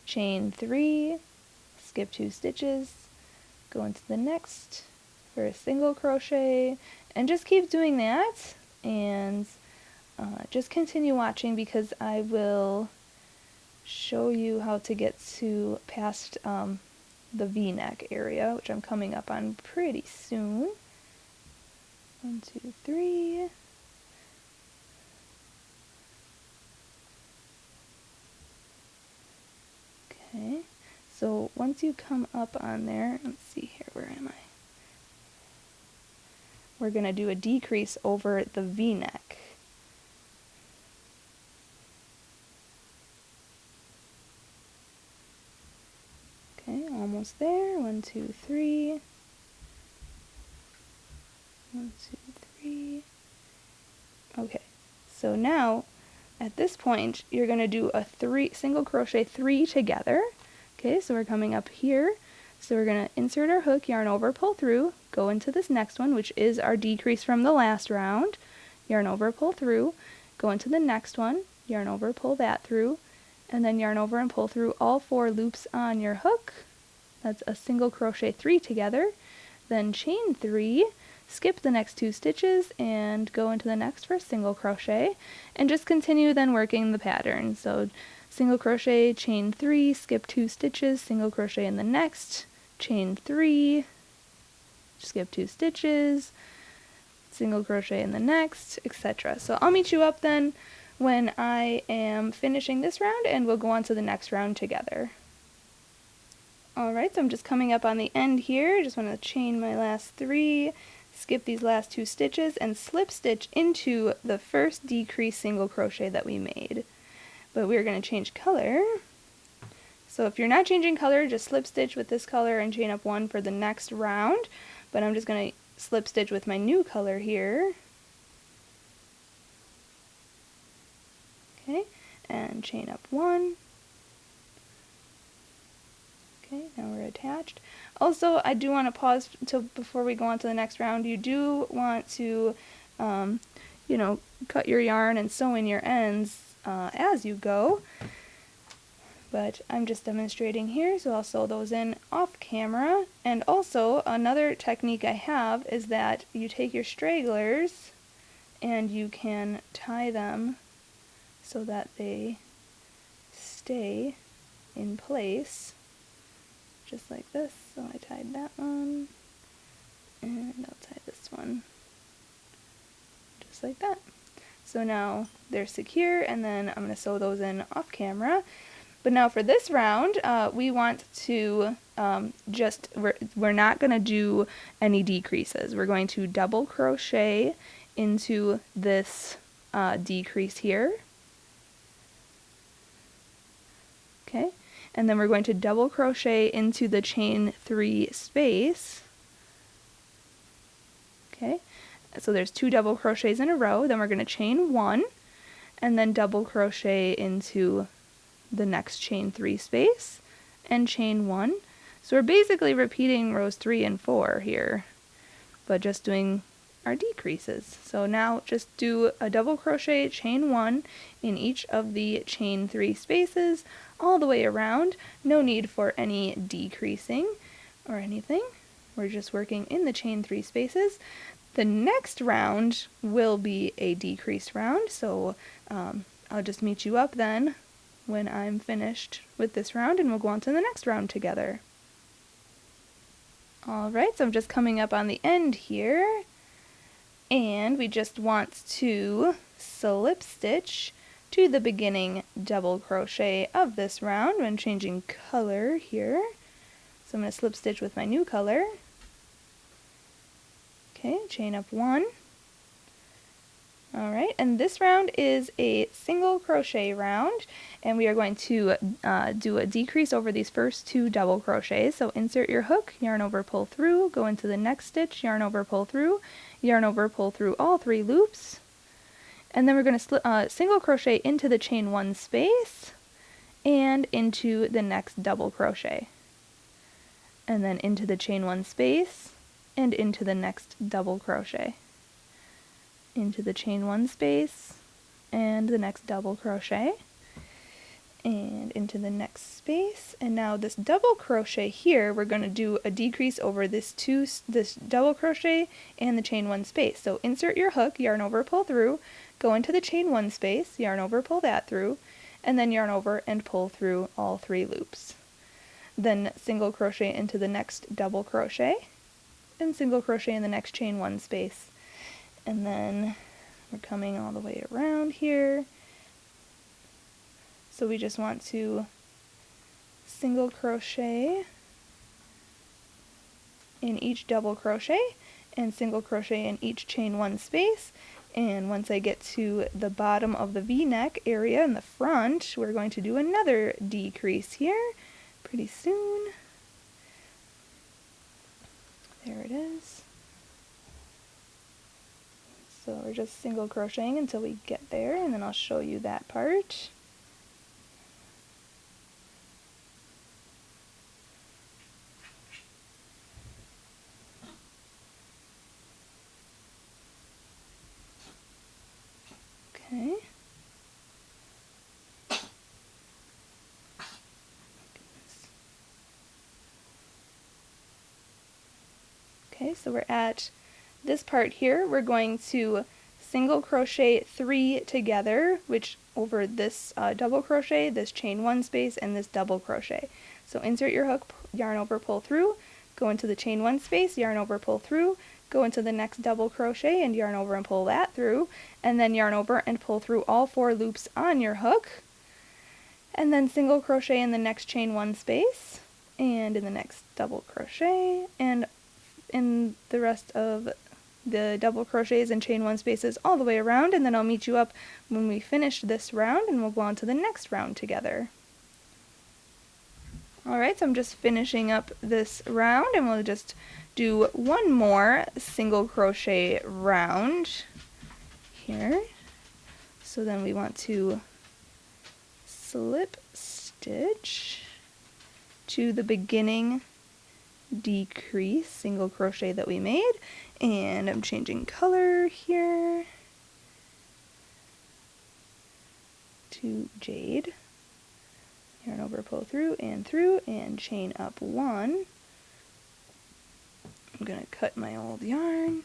Chain 3, skip 2 stitches, go into the next for a single crochet, and just keep doing that, and just continue watching because I will show you how to get to past the V-neck area, which I'm coming up on pretty soon. 1, 2, 3. Okay, so once you come up on there, let's see here, where am I? We're going to do a decrease over the V-neck. Okay, almost there. 1, 2, 3. 1, 2, 3. Okay, so now at this point you're going to do a single crochet 3 together. Okay, so we're coming up here. So we're going to insert our hook, yarn over, pull through, go into this next one, which is our decrease from the last round, yarn over, pull through, go into the next one, yarn over, pull that through, and then yarn over and pull through all 4 loops on your hook. That's a single crochet 3 together. Then chain 3, skip the next 2 stitches, and go into the next for a single crochet, and just continue then working the pattern. So single crochet, chain 3, skip 2 stitches, single crochet in the next, chain 3, skip 2 stitches, single crochet in the next, etc. So I'll meet you up then when I am finishing this round, and we'll go on to the next round together. Alright, so I'm just coming up on the end here. Just want to chain my last 3, skip these last 2 stitches, and slip stitch into the first decrease single crochet that we made. But we're going to change color. So if you're not changing color, just slip stitch with this color and chain up 1 for the next round. But I'm just going to slip stitch with my new color here. Okay, and chain up 1. Okay, now we're attached. Also, I do want to pause before we go on to the next round. You do want to, cut your yarn and sew in your ends as you go, but I'm just demonstrating here, so I'll sew those in off camera. And also another technique I have is that you take your stragglers and you can tie them so that they stay in place just like this. So I tied that one, and I'll tie this one just like that. So now they're secure, and then I'm going to sew those in off camera. But now for this round, we want to we're not going to do any decreases. We're going to double crochet into this decrease here. Okay, and then we're going to double crochet into the chain 3 space. Okay, so there's 2 double crochets in a row. Then we're going to chain 1 and then double crochet into the next chain 3 space and chain 1. So we're basically repeating rows 3 and 4 here, but just doing our decreases. So now just do a double crochet, chain 1 in each of the chain 3 spaces all the way around. No need for any decreasing or anything. We're just working in the chain 3 spaces. The next round will be a decrease round, so I'll just meet you up then when I'm finished with this round, and we'll go on to the next round together. Alright, so I'm just coming up on the end here, and we just want to slip stitch to the beginning double crochet of this round when changing color here. So I'm going to slip stitch with my new color. Okay, chain up 1. Alright, and this round is a single crochet round, and we are going to do a decrease over these first 2 double crochets. So insert your hook, yarn over, pull through, go into the next stitch, yarn over, pull through all 3 loops, and then we're going to single crochet into the chain 1 space and into the next double crochet, and then into the chain 1 space and into the next double crochet, into the chain 1 space and the next double crochet, and into the next space. And now this double crochet here, we're going to do a decrease over this double crochet and the chain 1 space. So insert your hook, yarn over, pull through, go into the chain 1 space, yarn over, pull that through, and then yarn over and pull through all 3 loops. Then single crochet into the next double crochet and single crochet in the next chain 1 space. And then we're coming all the way around here. So we just want to single crochet in each double crochet and single crochet in each chain 1 space. And once I get to the bottom of the V-neck area in the front, we're going to do another decrease here pretty soon. There it is. So we're just single crocheting until we get there, and then I'll show you that part. Okay. Okay, so we're at this part here. We're going to single crochet 3 together, which over this double crochet, this chain 1 space, and this double crochet. So insert your hook, yarn over, pull through, go into the chain 1 space, yarn over, pull through, go into the next double crochet and yarn over and pull that through, and then yarn over and pull through all 4 loops on your hook, and then single crochet in the next chain 1 space, and in the next double crochet, and in the rest of the double crochets and chain 1 spaces all the way around, and then I'll meet you up when we finish this round and we'll go on to the next round together. Alright, so I'm just finishing up this round, and we'll just do one more single crochet round here. So then we want to slip stitch to the beginning decrease single crochet that we made, and I'm changing color here to jade. Yarn over, pull through, and chain up 1. I'm going to cut my old yarn.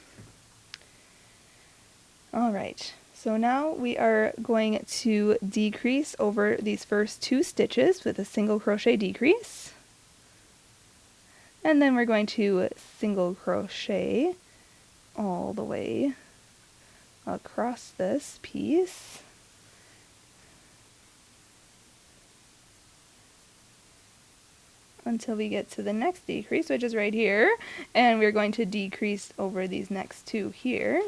Alright, so now we are going to decrease over these first 2 stitches with a single crochet decrease. And then we're going to single crochet all the way across this piece. until we get to the next decrease, which is right here, and we're going to decrease over these next two here.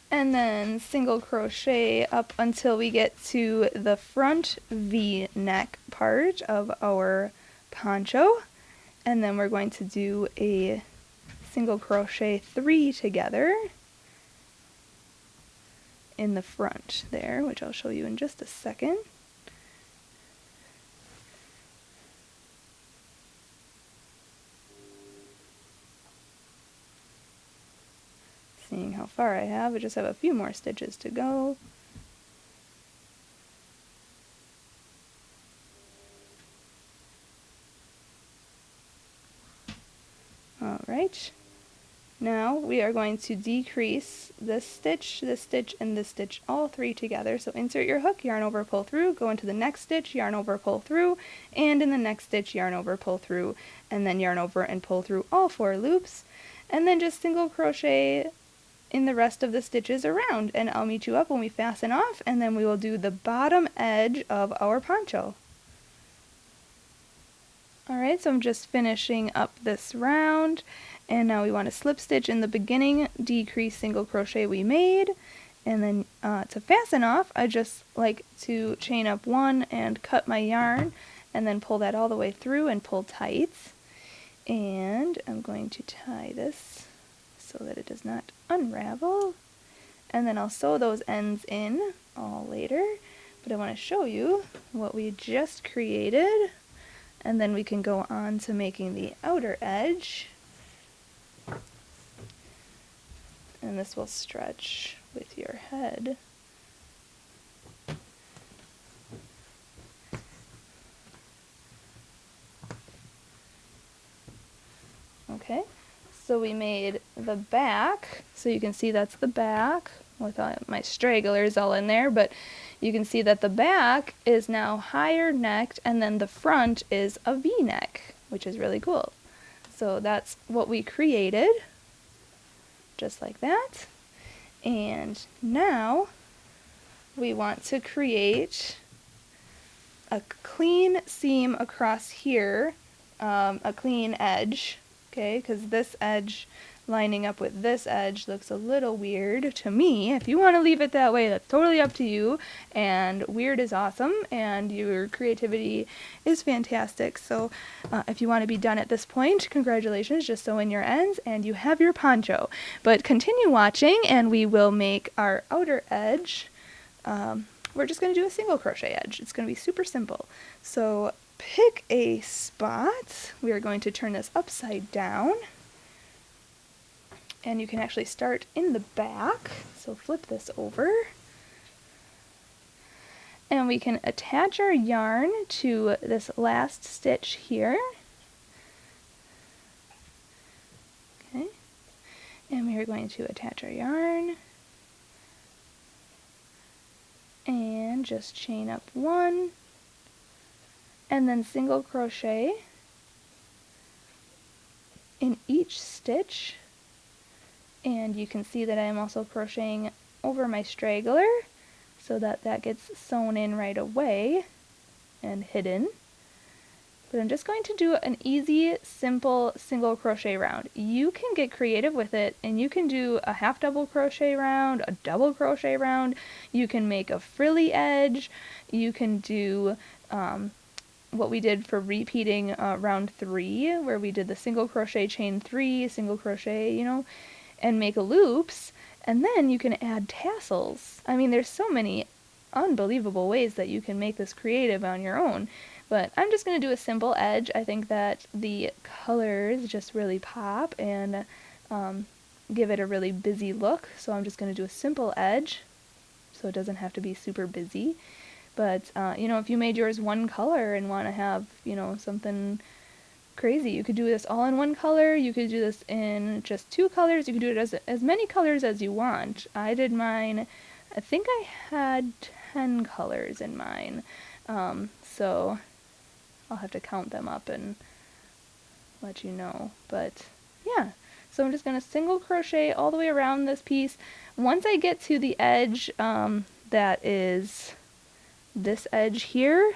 And then single crochet up until we get to the front V-neck part of our poncho, and then we're going to do a single crochet 3 together in the front there, which I'll show you in just a second. Seeing how far I have, I just have a few more stitches to go. Alright, now we are going to decrease this stitch, and this stitch, all 3 together. So insert your hook, yarn over, pull through, go into the next stitch, yarn over, pull through, and in the next stitch, yarn over, pull through, and then yarn over and pull through all 4 loops, and then just single crochet in the rest of the stitches around, and I'll meet you up when we fasten off, and then we will do the bottom edge of our poncho. Alright, so I'm just finishing up this round, and now we want to slip stitch in the beginning decrease single crochet we made, and then to fasten off I just like to chain up 1 and cut my yarn, and then pull that all the way through and pull tight. And I'm going to tie this so that it does not unravel, and then I'll sew those ends in all later, but I want to show you what we just created, and then we can go on to making the outer edge, and this will stretch with your head. Okay, so we made the back, so you can see that's the back with my stragglers all in there, but you can see that the back is now higher necked, and then the front is a V-neck, which is really cool. So that's what we created, just like that. And now we want to create a clean seam across here, a clean edge, okay, because this edge lining up with this edge looks a little weird to me. If you want to leave it that way, that's totally up to you, and weird is awesome, and your creativity is fantastic. So if you want to be done at this point, congratulations, just sew in your ends and you have your poncho. But continue watching and we will make our outer edge. We're just going to do a single crochet edge. It's going to be super simple. So pick a spot. We are going to turn this upside down, and you can actually start in the back. So flip this over, and we can attach our yarn to this last stitch here. Okay, and we are going to attach our yarn and just chain up 1 and then single crochet in each stitch, and you can see that I am also crocheting over my straggler so that that gets sewn in right away and hidden. But I'm just going to do an easy, simple single crochet round. You can get creative with it, and you can do a half double crochet round, a double crochet round, you can make a frilly edge, you can do what we did for repeating round 3, where we did the single crochet, chain 3, single crochet, you know, and make loops, and then you can add tassels. I mean, there's so many unbelievable ways that you can make this creative on your own. But I'm just going to do a simple edge. I think that the colors just really pop and give it a really busy look. So I'm just going to do a simple edge so it doesn't have to be super busy. But, you know, if you made yours one color and want to have, you know, something crazy, you could do this all in one color. You could do this in just 2 colors. You could do it as many colors as you want. I did mine, I think I had 10 colors in mine. So I'll have to count them up and let you know. But yeah, so I'm just going to single crochet all the way around this piece. Once I get to the edge that is this edge here,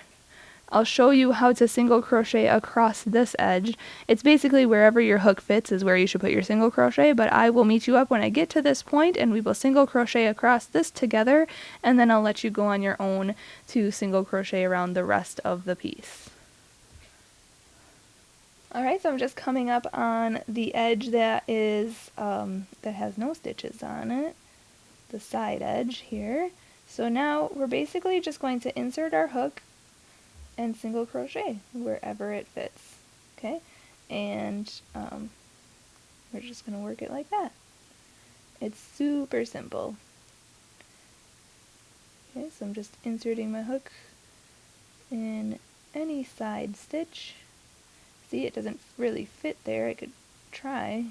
I'll show you how to single crochet across this edge. It's basically wherever your hook fits is where you should put your single crochet, but I will meet you up when I get to this point and we will single crochet across this together, and then I'll let you go on your own to single crochet around the rest of the piece. Alright, so I'm just coming up on the edge that is that has no stitches on it, the side edge here. So now we're basically just going to insert our hook and single crochet wherever it fits, okay? And we're just going to work it like that. It's super simple. Okay, so I'm just inserting my hook in any side stitch. See, it doesn't really fit there. I could try.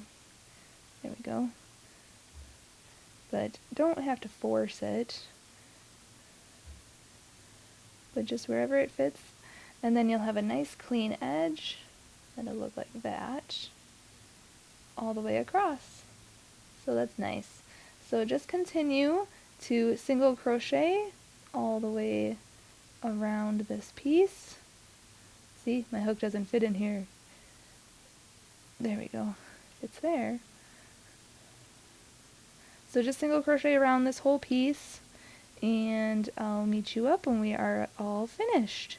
There we go. But don't have to force it. But just wherever it fits. And then you'll have a nice clean edge that'll look like that all the way across. So that's nice. So just continue to single crochet all the way around this piece. See, my hook doesn't fit in here. There we go. It's there. So just single crochet around this whole piece, and I'll meet you up when we are all finished.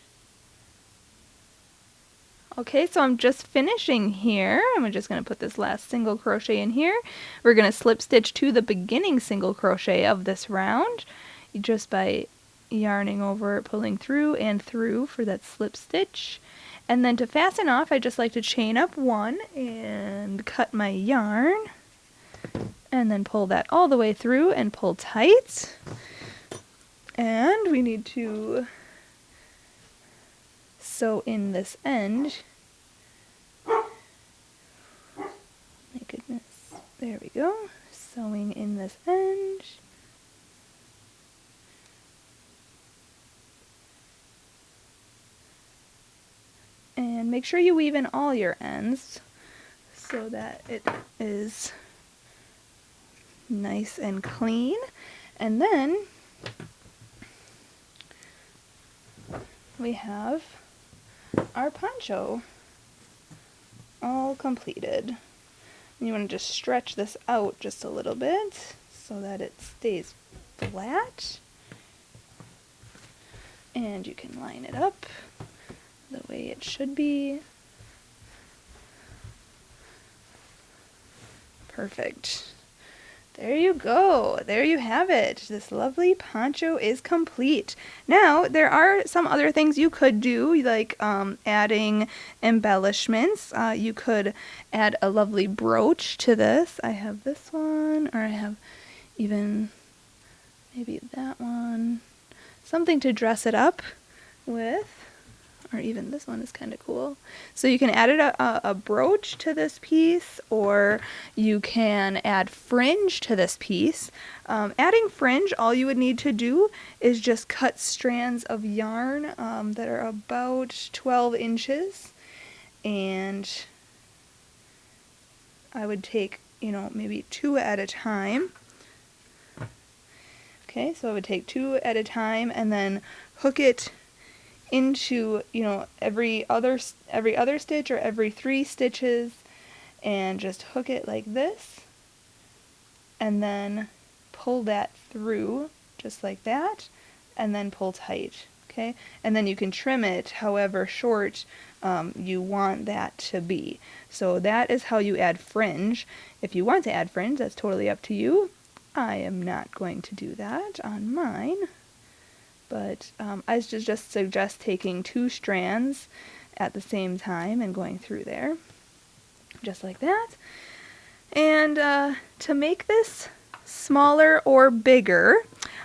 Okay, so I'm just finishing here. I'm just going to put this last single crochet in here. We're going to slip stitch to the beginning single crochet of this round just by yarning over, pulling through and through for that slip stitch. And then to fasten off, I just like to chain up one and cut my yarn and then pull that all the way through and pull tight. And we need to sew in this end. My goodness. There we go. Sewing in this end. And make sure you weave in all your ends so that it is nice and clean. And then we have our poncho all completed. You want to just stretch this out just a little bit so that it stays flat. And you can line it up the way it should be. Perfect. There you go. There you have it. This lovely poncho is complete. Now, there are some other things you could do, like adding embellishments. You could add a lovely brooch to this. I have this one, or I have even maybe that one. Something to dress it up with. Or even this one is kind of cool. So you can add a brooch to this piece, or you can add fringe to this piece. Adding fringe, all you would need to do is just cut strands of yarn that are about 12 inches. And I would take, maybe 2 at a time. Okay, so I would take 2 at a time and then hook it into every other stitch or every 3 stitches, and just hook it like this and then pull that through just like that and then pull tight. Okay, and then you can trim it however short you want that to be. So that is how you add fringe. If you want to add fringe, that's totally up to you. I am not going to do that on mine. But I just suggest taking 2 strands at the same time and going through there, just like that. And to make this smaller or bigger,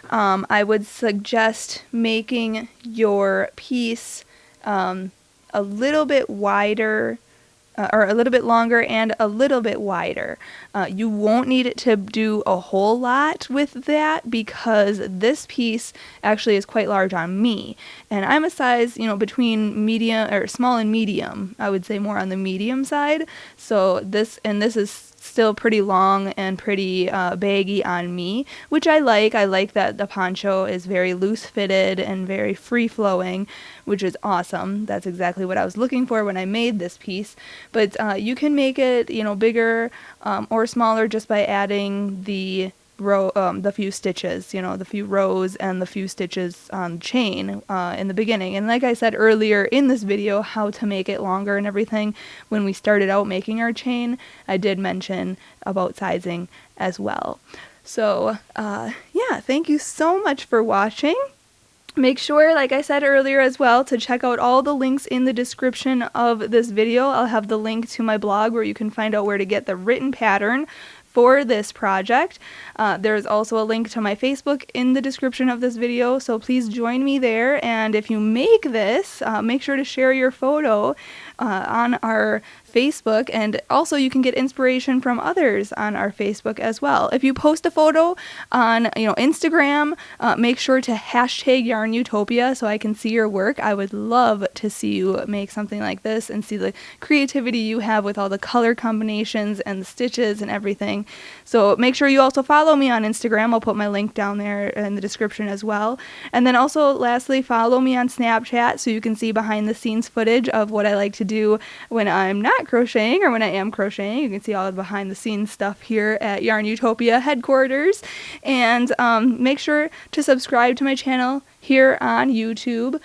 I would suggest making your piece a little bit wider, or a little bit longer and a little bit wider. You won't need it to do a whole lot with that because this piece actually is quite large on me. And I'm a size, between medium or small and medium. I would say more on the medium side. So this is still pretty long and pretty baggy on me, which I like. I like that the poncho is very loose fitted and very free flowing, which is awesome. That's exactly what I was looking for when I made this piece. But you can make it, you know, bigger or smaller just by adding the the few stitches, you know, the few rows and the few stitches on chain in the beginning. And like I said earlier in this video, how to make it longer and everything, when we started out making our chain, I did mention about sizing as well. So yeah, thank you so much for watching. Make sure, like I said earlier as well, to check out all the links in the description of this video. I'll have the link to my blog where you can find out where to get the written pattern for this project. There's also a link to my Facebook in the description of this video, so please join me there. And if you make this, make sure to share your photo on our Facebook, and also you can get inspiration from others on our Facebook as well. If you post a photo on, you know, Instagram, make sure to hashtag YARNutopia so I can see your work. I would love to see you make something like this and see the creativity you have with all the color combinations and the stitches and everything. So make sure you also follow me on Instagram. I'll put my link down there in the description as well. And then also, lastly, follow me on Snapchat so you can see behind the scenes footage of what I like to do when I'm not crocheting or when I am crocheting. You can see all the behind the scenes stuff here at YARNutopia headquarters. And make sure to subscribe to my channel here on YouTube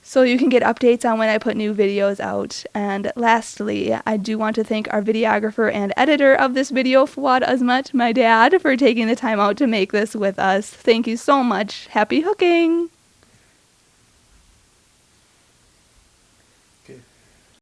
so you can get updates on when I put new videos out. And lastly, I do want to thank our videographer and editor of this video, Fuad, Azmat, my dad, for taking the time out to make this with us. Thank you so much. Happy hooking!